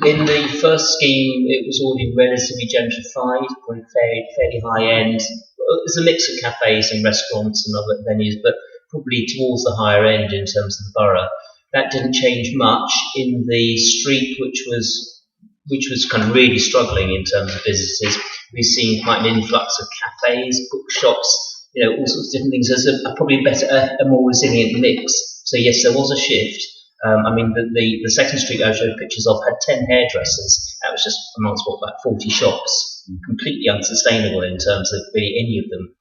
In the first scheme, it was already relatively gentrified, fairly high end. There's a mix of cafes and restaurants and other venues, but probably towards the higher end in terms of the borough. That didn't change much in the street, which was kind of really struggling in terms of businesses. We've seen quite an influx of cafes, bookshops, all sorts of different things. There's probably a more resilient mix. So yes, there was a shift. The second street I showed pictures of had 10 hairdressers. That was just amongst about 40 shops. Completely unsustainable in terms of really any of them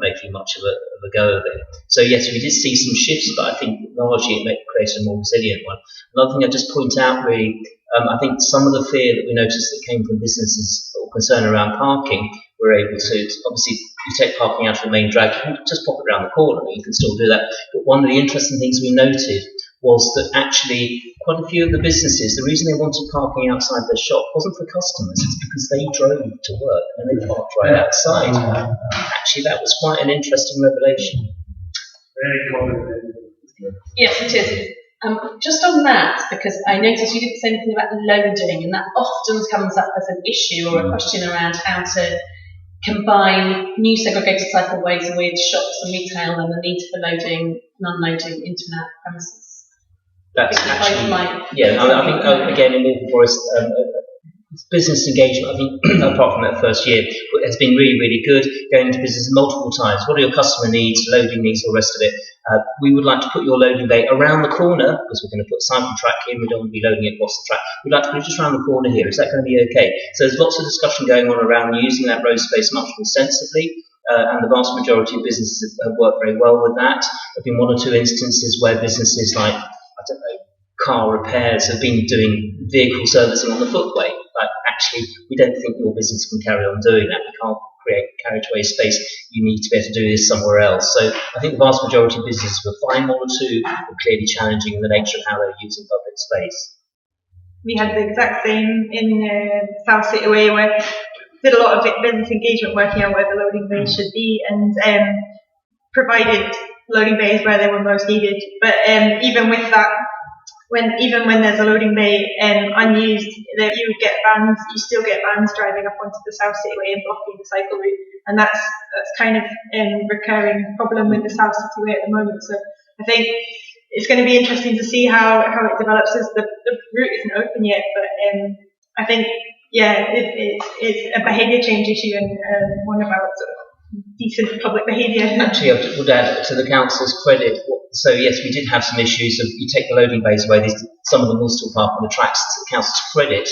making much of a go of it. So yes, we did see some shifts, but I think largely it created a more resilient one. Another thing I just point out really, I think some of the fear that we noticed that came from businesses or concern around parking, we're able to, obviously you take parking out of the main drag, you can just pop it around the corner, you can still do that. But one of the interesting things we noted was that actually quite a few of the businesses, the reason they wanted parking outside their shop wasn't for customers, it's because they drove to work and they parked right outside. Actually, that was quite an interesting revelation. Very common. Yes, it is. Just on that, because I noticed you didn't say anything about loading, and that often comes up as an issue or a question around how to combine new segregated cycleways with shops and retail and the need for loading and unloading into and out premises. That's actually, I think again in Waltham Forest, business engagement, I think, apart from that first year, has been really, really good. Going to business multiple times. What are your customer needs, loading needs, all the rest of it? We would like to put your loading bay around the corner, because we're going to put a cycle track here, we don't want to be loading it across the track. We'd like to put it just around the corner here. Is that going to be okay? So there's lots of discussion going on around using that road space much more sensibly. And the vast majority of businesses have worked very well with that. There have been one or two instances where businesses like, I don't know, car repairs have been doing vehicle servicing on the footway. Like, actually, we don't think your business can carry on doing that. We can't create carriageway space. You need to be able to do this somewhere else. So I think the vast majority of businesses were fine. One or two were clearly challenging in the nature of how they're using public space. We had the exact same in South City Way, where did a lot of business engagement working out where the loading bays should be, and provided loading bays where they were most needed. But even with that, when there's a loading bay unused, you would get vans. You still get vans driving up onto the South City Way and blocking the cycle route, and that's kind of recurring problem with the South City Way at the moment. So I think it's going to be interesting to see how it develops, as the route isn't open yet. But I think, yeah, it's a behaviour change issue, and one about sort of decent public behaviour. Actually, I would add to the council's credit. So yes, we did have some issues. Of you take the loading bays away, some of them will still park on the tracks. To the council's credit,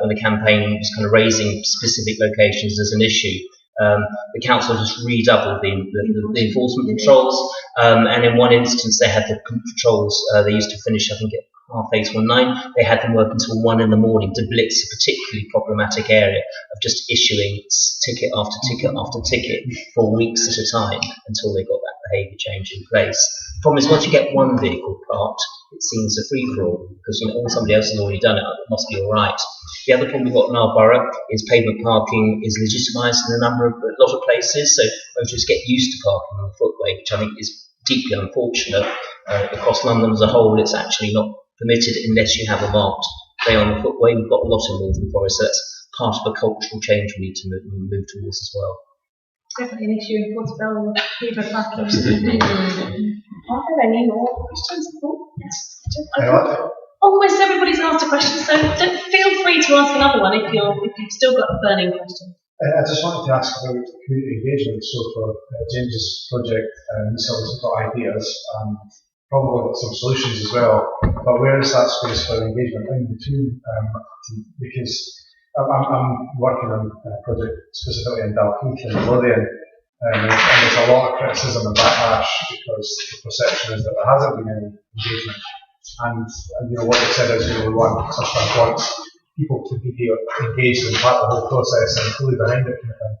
when the campaign was kind of raising specific locations as an issue, the council just redoubled the enforcement patrols, and in one instance they had the patrols, they used to finish, I think, at 8:30, they had them work until 1 in the morning to blitz a particularly problematic area of just issuing ticket after ticket after ticket for weeks at a time until they got that behaviour change in place. The problem is, once you get one vehicle parked, it seems a free-for-all, because somebody else has already done it, it must be all right. The other problem we've got in our borough is pavement parking is legitimised in a lot of places, so motorists get used to parking on the footway, which I think is deeply unfortunate. Across London as a whole, it's actually not permitted unless you have a marked bay on the footway. We've got a lot in Waltham Forest, so that's part of a cultural change we need to move towards as well. Definitely an issue in Portobello, pavement parking. Absolutely. Are there any more questions? Yeah. Almost everybody's asked a question, so feel free to ask another one if you've still got a burning question. I just wanted to ask about community engagement. So for James's project, he's obviously got ideas and probably got some solutions as well. But where is that space for engagement in between? Because I'm working on a project specifically in Bellfield and Lothian, and there's a lot of criticism and backlash because the perception is that there hasn't been any engagement. And what they said is, we want Sustrans wants people to be engaged in part of the whole process and fully behind it kind of thing.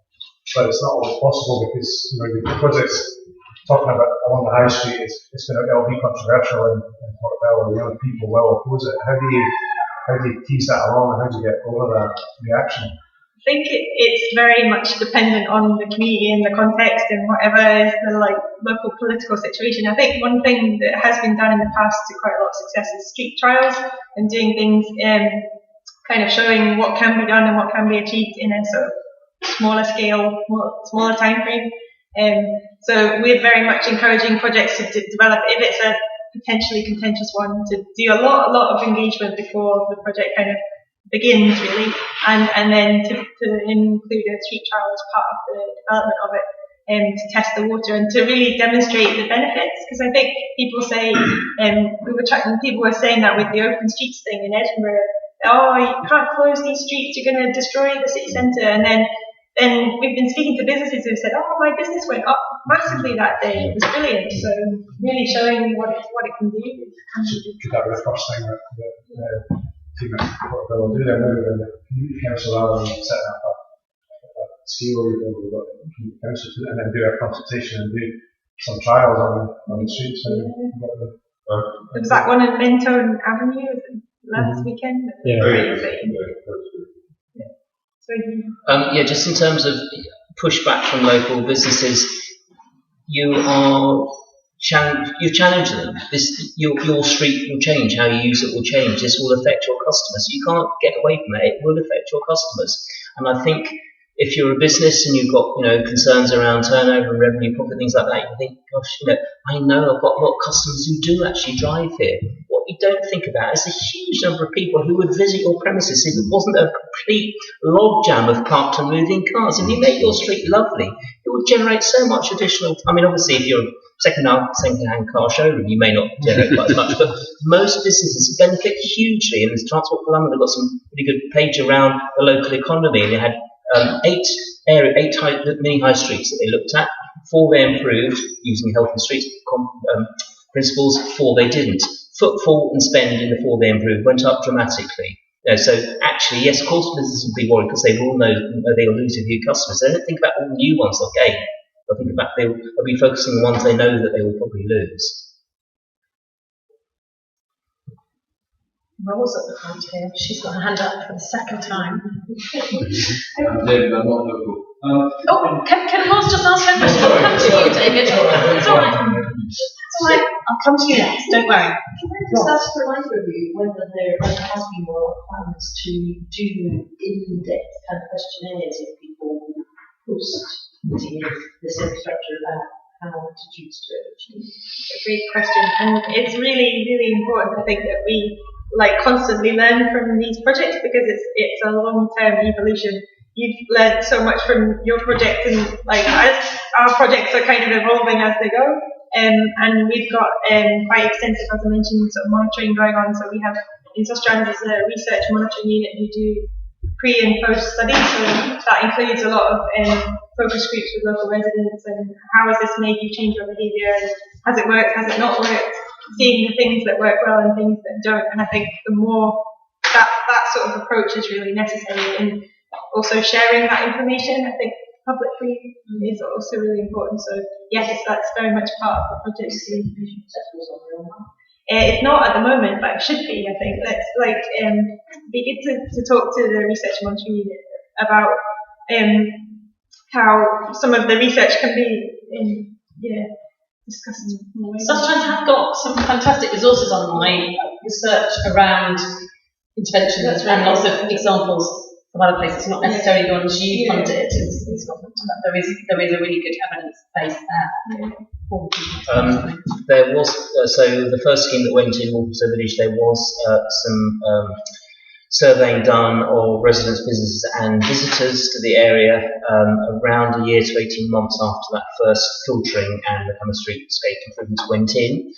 But it's not always possible because the project's talking about along the high street, it'll be controversial in Portobello. People will oppose it. How do you tease that along, and how do you get over that reaction? I think it's very much dependent on the community and the context and whatever is the local political situation. I think one thing that has been done in the past to quite a lot of success is street trials and doing things, kind of showing what can be done and what can be achieved in a sort of smaller scale, smaller time frame. So we're very much encouraging projects to develop, if it's a potentially contentious one, to do a lot of engagement before the project kind of begins, really, and then to include a street trial as part of the development of it, to test the water and to really demonstrate the benefits. Because I think people say, people were saying that with the open streets thing in Edinburgh, you can't close these streets, you're going to destroy the city centre. And then we've been speaking to businesses who've said, my business went up massively that day. It was brilliant. So really showing what it can do. Could that be the first thing that the team at Portobello do? They're moving in the community council rather than setting up a CEO we've got the community council to, and then do a consultation and do some trials on the streets. There was that one at Mentone Avenue last weekend. Just in terms of pushback from local businesses, you challenge them. Your street will change, how you use it will change. This will affect your customers. You can't get away from it. It will affect your customers. And I think if you're a business and you've got concerns around turnover and revenue, profit, things like that, you think, gosh, I know I've got a lot of customers who do actually drive here. What we don't think about is a huge number of people who would visit your premises if it wasn't a complete logjam of parked and moving cars. If you make your street lovely, it would generate so much additional. I mean, obviously, if you're a second-hand car showroom, you may not generate quite as much, but most businesses benefit hugely. And there's Transport for London have got some really good page around the local economy, and they had 8 mini high streets that they looked at. 4 they improved using health and streets principles, 4 they didn't. Footfall and spend in the 4 they improved went up dramatically. So actually, yes, of course, businesses will be worried because they will know they'll lose a few customers. They don't think about all the new ones they'll gain. They'll be focusing on the ones they know that they will probably lose. Rose at the front here. She's got her hand up for the second time. David, I'm not local. Can Rose just ask her question? I'll come to you, David. It's all right. It's all right. I'll come to you next. Don't worry. Can I just ask for life review whether there has been more plans to do in-depth kind of questionnaires of people post putting in this infrastructure about how attitudes to it? A great question, and it's really, really important. I think that we constantly learn from these projects because it's a long-term evolution. You've learned so much from your project, and as our projects are kind of evolving as they go. And we've got quite extensive, as I mentioned, sort of monitoring going on. So we have in Sustrans as a research monitoring unit who do pre and post studies. So that includes a lot of focus groups with local residents and how has this made you change your behaviour, and has it worked, has it not worked, seeing the things that work well and things that don't. And I think the more that sort of approach is really necessary, and also sharing that information, I think publicly is also really important. So yes, that's very much part of the project. It's not at the moment, but it should be. I think let's be good to talk to the research monitoring unit about how some of the research can be discussed in more ways. Sustrans have got some fantastic resources online, research around interventions and lots of examples from other places, not necessarily the ones you funded. It's not, but there is a really good evidence base there. There was so the first scheme that went in Waltham Village, there was some surveying done of residents, businesses and visitors to the area around a year to 18 months after that first filtering and the kind of streetscape improvements went in.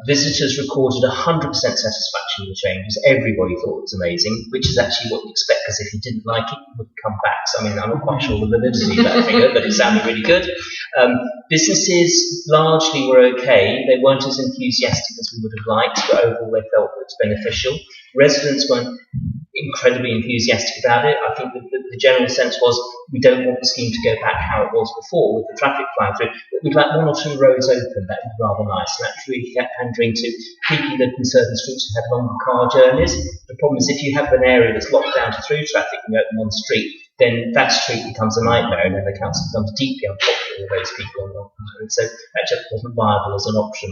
Visitors recorded 100% satisfaction with the changes. Everybody thought it was amazing, which is actually what you'd expect, because if you didn't like it, you wouldn't come back. So, I mean, I'm not quite sure the validity of that figure, but it sounded really good. Businesses largely were okay. They weren't as enthusiastic as we would have liked, but overall they felt it was beneficial. Residents weren't incredibly enthusiastic about it. I think the general sense was we don't want the scheme to go back how it was before with the traffic flying through, but we'd like 1 or 2 roads open. That would be rather nice, and that really kept pandering to people that in certain streets who had longer car journeys. The problem is if you have an area that's locked down to through traffic and you open one street, then that street becomes a nightmare, and then the council becomes deeply unpopular with those people on the road. So that just wasn't viable as an option.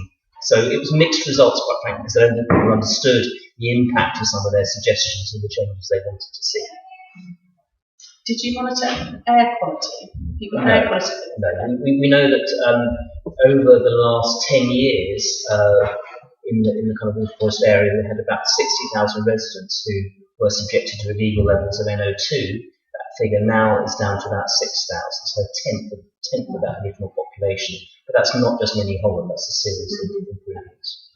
So it was mixed results, quite frankly, because I don't think people understood the impact of some of their suggestions and the changes they wanted to see. Did you monitor air quality? Air quality? No, we know that over the last 10 years, in the kind of Waltham Forest area, we had about 60,000 residents who were subjected to illegal levels of NO2. That figure now is down to about 6,000, so a tenth of that original population. But that's not just mini Holland, that's a series of improvements.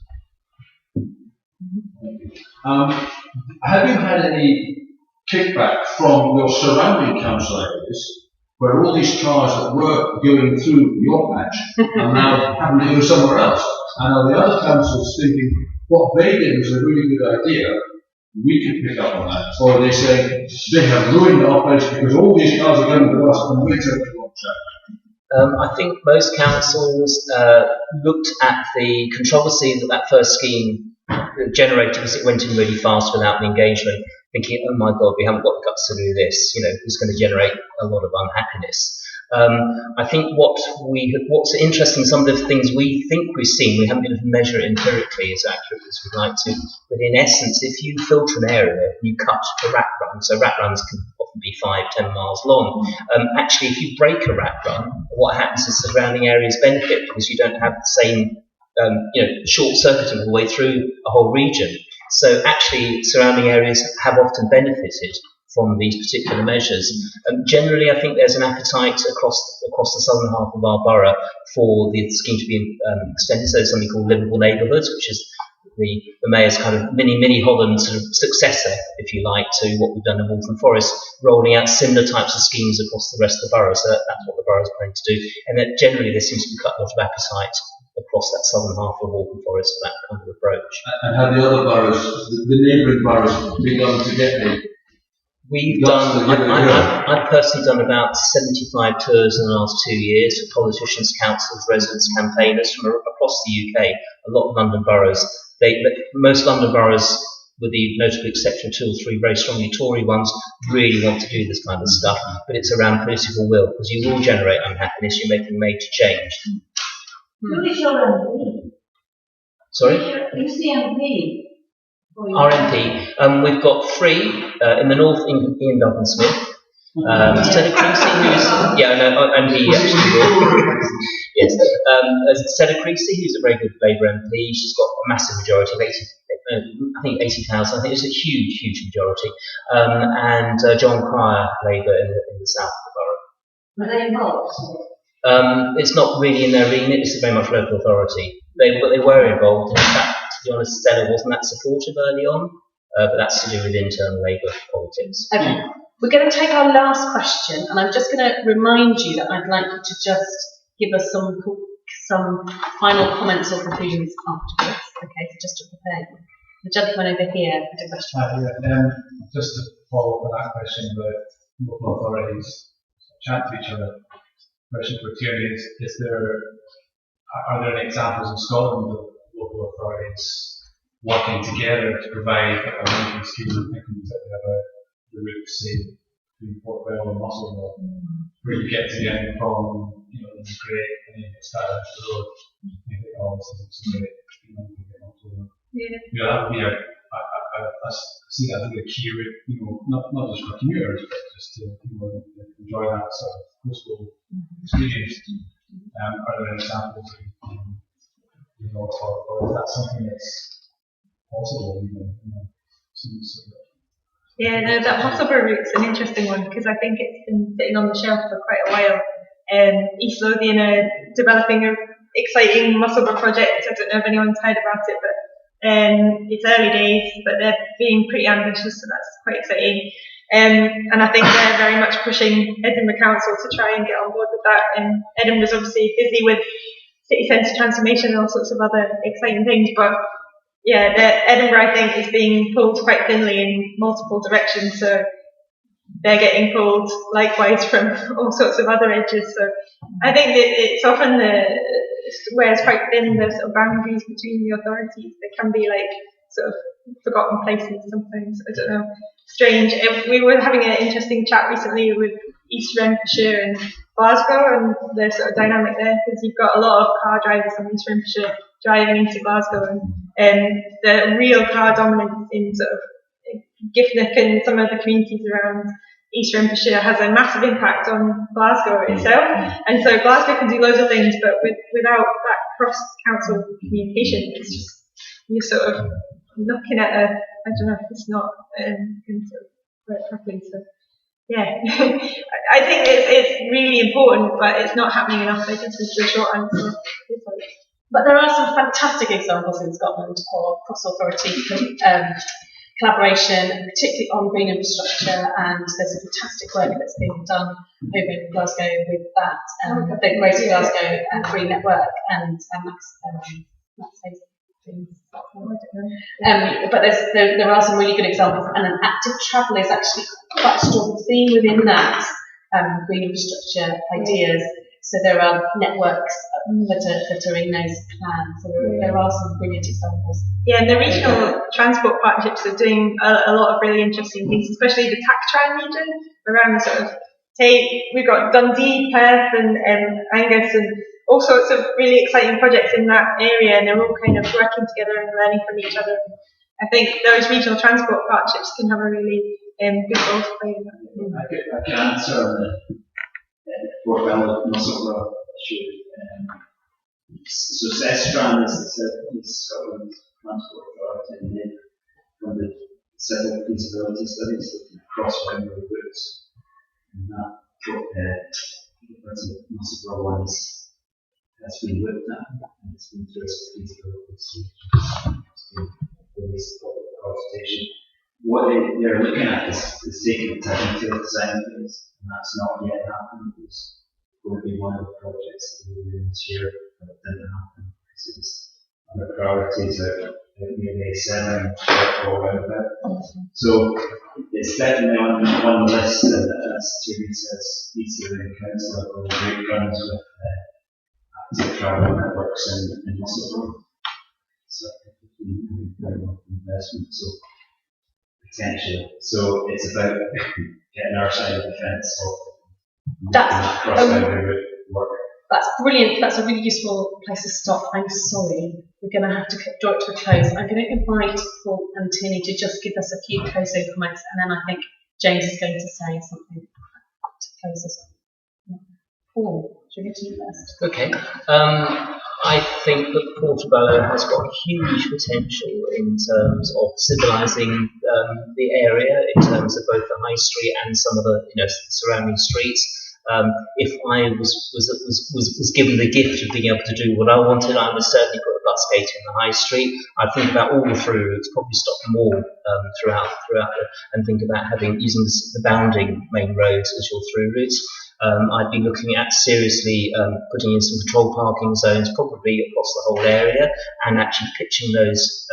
Have you had any kickback from your surrounding council areas where all these cars that were going through your patch are now having to go somewhere else? And are the other councils thinking what they did was a really good idea, we could pick up on that? Or are they saying they have ruined our place because all these cars are going to us and we're taking the wrong track? I think most councils looked at the controversy that first scheme generated because it went in really fast without the engagement, thinking, oh my God, we haven't got the guts to do this. It's going to generate a lot of unhappiness. I think what's interesting, some of the things we think we've seen, we haven't been able to measure it empirically as accurately as we'd like to, but in essence, if you filter an area and you cut a rat run, so rat runs can often be 5-10 miles long, actually if you break a rat run, what happens is the surrounding areas benefit because you don't have the same short-circuiting all the way through a whole region. So actually, surrounding areas have often benefited from these particular measures. Generally, I think there's an appetite across the southern half of our borough for the scheme to be extended. So there's something called livable neighbourhoods, which is the mayor's kind of mini Holland sort of successor, if you like, to what we've done in Waltham Forest, rolling out similar types of schemes across the rest of the borough. So that's what the borough's planning to do. And then generally there seems to be quite a lot of appetite across that southern half of Waltham Forest for that kind of approach. And have the other boroughs, the neighbouring boroughs, begun to get there? I've personally done about 75 tours in the last 2 years for politicians, councils, residents, campaigners from across the UK. A lot of London boroughs. Most London boroughs, with the notable exception of 2 or 3 very strongly Tory ones, really want to do this kind of stuff. But it's around political will, because you will generate unhappiness. You're making major change. Who is your MP? Sorry? Who's the MP? Our MP, we've got 3 in the north. Ian Duncan Smith, Senator Creasy, MP actually. Yes, Senator Creasy, who's a very good Labour MP. She's got a massive majority of 80,000. I think it's a huge majority. And John Cryer, Labour in the south of the borough. Are they involved? It's not really in their remit. It's very much local authority. They were involved. In fact, to be honest, Stella wasn't that supportive early on, but that's to do with internal Labour politics. Okay, we're going to take our last question, and I'm just going to remind you that I'd like you to just give us some final comments or conclusions afterwards. Okay, so just to prepare you. The gentleman over here had a question. Just to follow up on that question about local authorities chat to each other. Question for Tierney are there any examples in Scotland of local authorities working together to provide a ranking scheme? I'm thinking particularly about the route, say, between Portobello and Musselwell, where you get to the end from, it's great, and then you get started on the road, you think, this is great, that would be I see that as a key route, not just for commuters, but just to enjoy that sort of coastal experience. Are there examples of, or is that something that's possible even, Yeah, no, that Musselburgh route's an interesting one because I think it's been sitting on the shelf for quite a while. East Lothian are developing an exciting Musselburgh project. I don't know if anyone's heard about it, but it's early days, but they're being pretty ambitious, so that's quite exciting. And I think they're very much pushing Edinburgh Council to try and get on board with that. And Edinburgh's obviously busy with city centre transformation and all sorts of other exciting things, but yeah, Edinburgh, I think, is being pulled quite thinly in multiple directions, so they're getting pulled likewise from all sorts of other edges. So I think that it's often where it's quite thin, the sort of boundaries between the authorities. They can be like sort of forgotten places sometimes. I don't know, strange. We were having an interesting chat recently with East Renfrewshire and Glasgow, and the sort of dynamic there, because you've got a lot of car drivers from East Renfrewshire driving into Glasgow, and the real car dominance in sort of Giffnock and some of the communities around East Renfrewshire has a massive impact on Glasgow itself. And so Glasgow can do loads of things, but without that cross-council communication, it's just, you're sort of looking at I don't know, it's not going to work properly. So yeah, I think it's really important, but it's not happening enough, I guess, is the short answer. But there are some fantastic examples in Scotland of cross-authority collaboration, particularly on green infrastructure, and there's a fantastic work that's being done over in Glasgow with that, the Greater Glasgow Green Network and but there are some really good examples, and an active travel is actually quite a strong theme within that green infrastructure ideas. So there are networks that are in those plans. So there are some brilliant examples. Yeah, and the regional transport partnerships are doing a lot of really interesting things, especially the Tactran region around the sort of, we've got Dundee, Perth and Angus and all sorts of really exciting projects in that area, and they're all kind of working together and learning from each other. I think those regional transport partnerships can have a really good role to play in that. I can answer Portobello, Musselburgh issue. So Sustrans is the South East Scotland Transport Authority, and they funded several feasibility studies looking at cross-boundary routes, and that massive ones has been looked at, and it's been through a feasibility stage. It's been released for consultation. What they're looking at is taking the detailed design phase, and that's not yet happened. It's going to be one of the projects that we're doing this year, but it didn't happen because it's other priorities that maybe selling or whatever. So it's definitely on the list, and as Tierney says, each of the council or great guns with active travel networks in Musselburgh. So investment. So potentially. So it's about getting our side of the fence or cross-boundary work. That's brilliant. That's a really useful place to stop. I'm sorry. We're going to have to draw it to a close. I'm going to invite Paul and Tierney to just give us a few closing comments, and then I think James is going to say something to close us off. Paul, should we go to you first? Okay. I think that Portobello has got huge potential in terms of civilising the area, in terms of both the high street and some of the surrounding streets. If I was given the gift of being able to do what I wanted, I would certainly put a bus gate in the high street. I'd think about all the through routes, probably stop more throughout and think about using the bounding main roads as your through routes. I'd be looking at seriously putting in some control parking zones, probably across the whole area, and actually pitching those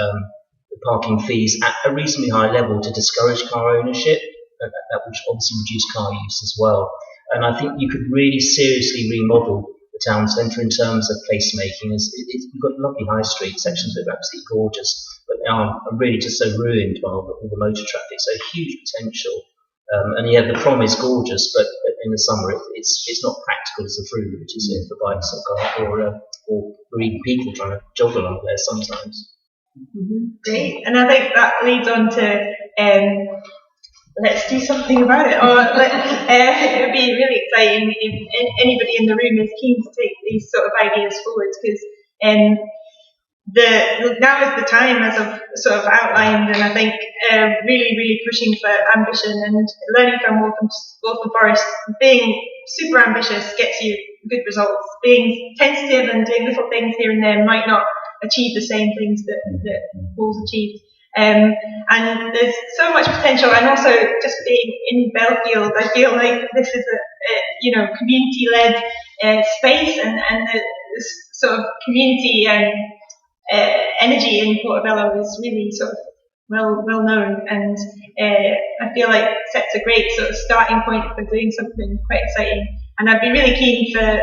parking fees at a reasonably high level to discourage car ownership. That would obviously reduce car use as well. And I think you could really seriously remodel the town centre in terms of placemaking. You've got lovely high street sections that are absolutely gorgeous, but they are really just so ruined by all the motor traffic. So huge potential. And yeah, the prom is gorgeous, but in the summer it's not practical as a through route, is it, for bikes or even people trying to jog along there sometimes. Great, and I think that leads on to let's do something about it. Or it would be really exciting if anybody in the room is keen to take these sort of ideas forward, because now is the time, as I've sort of outlined, and I think really pushing for ambition and learning from Waltham Forest. Being super ambitious gets you good results. Being tentative and doing little things here and there might not achieve the same things that Paul's achieved. And there's so much potential, and also just being in Bellfield, I feel like this is a community-led space, and this sort of community energy in Portobello is really sort of well known, and I feel like sets a great sort of starting point for doing something quite exciting. And I'd be really keen to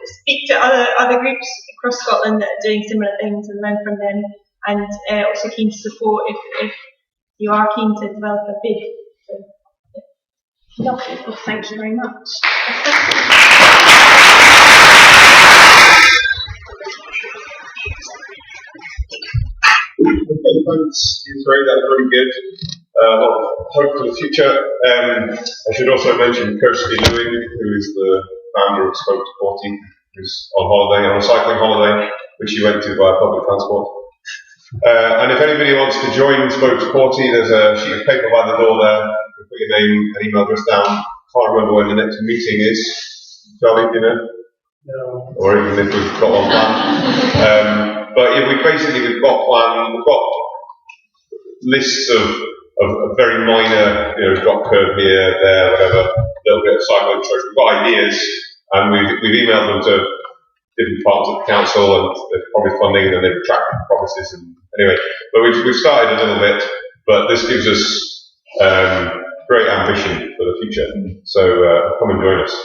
speak to other groups across Scotland that are doing similar things and learn from them. And also keen to support if you are keen to develop a bid. So, lovely. Well, thank you very much. Okay, thanks. That's really good. A lot of hope for the future. I should also mention Kirsty Lewing, who is the founder of Spoke to Porty, who's on a cycling holiday, which she went to via public transport. And if anybody wants to join Spoke to Porty, there's a sheet of paper by the door there. You can put your name and email address down. Can't remember when the next meeting is. Charlie, do you know? No. Or even if we've got one planned. But yeah, we've got lists of very minor, drop curb here, there, whatever, a little bit of cycling choice. We've got ideas, and we've emailed them to different parts of the council, and they're probably funding, and they've retracted promises. And anyway, but we've started a little bit, but this gives us great ambition for the future. So come and join us.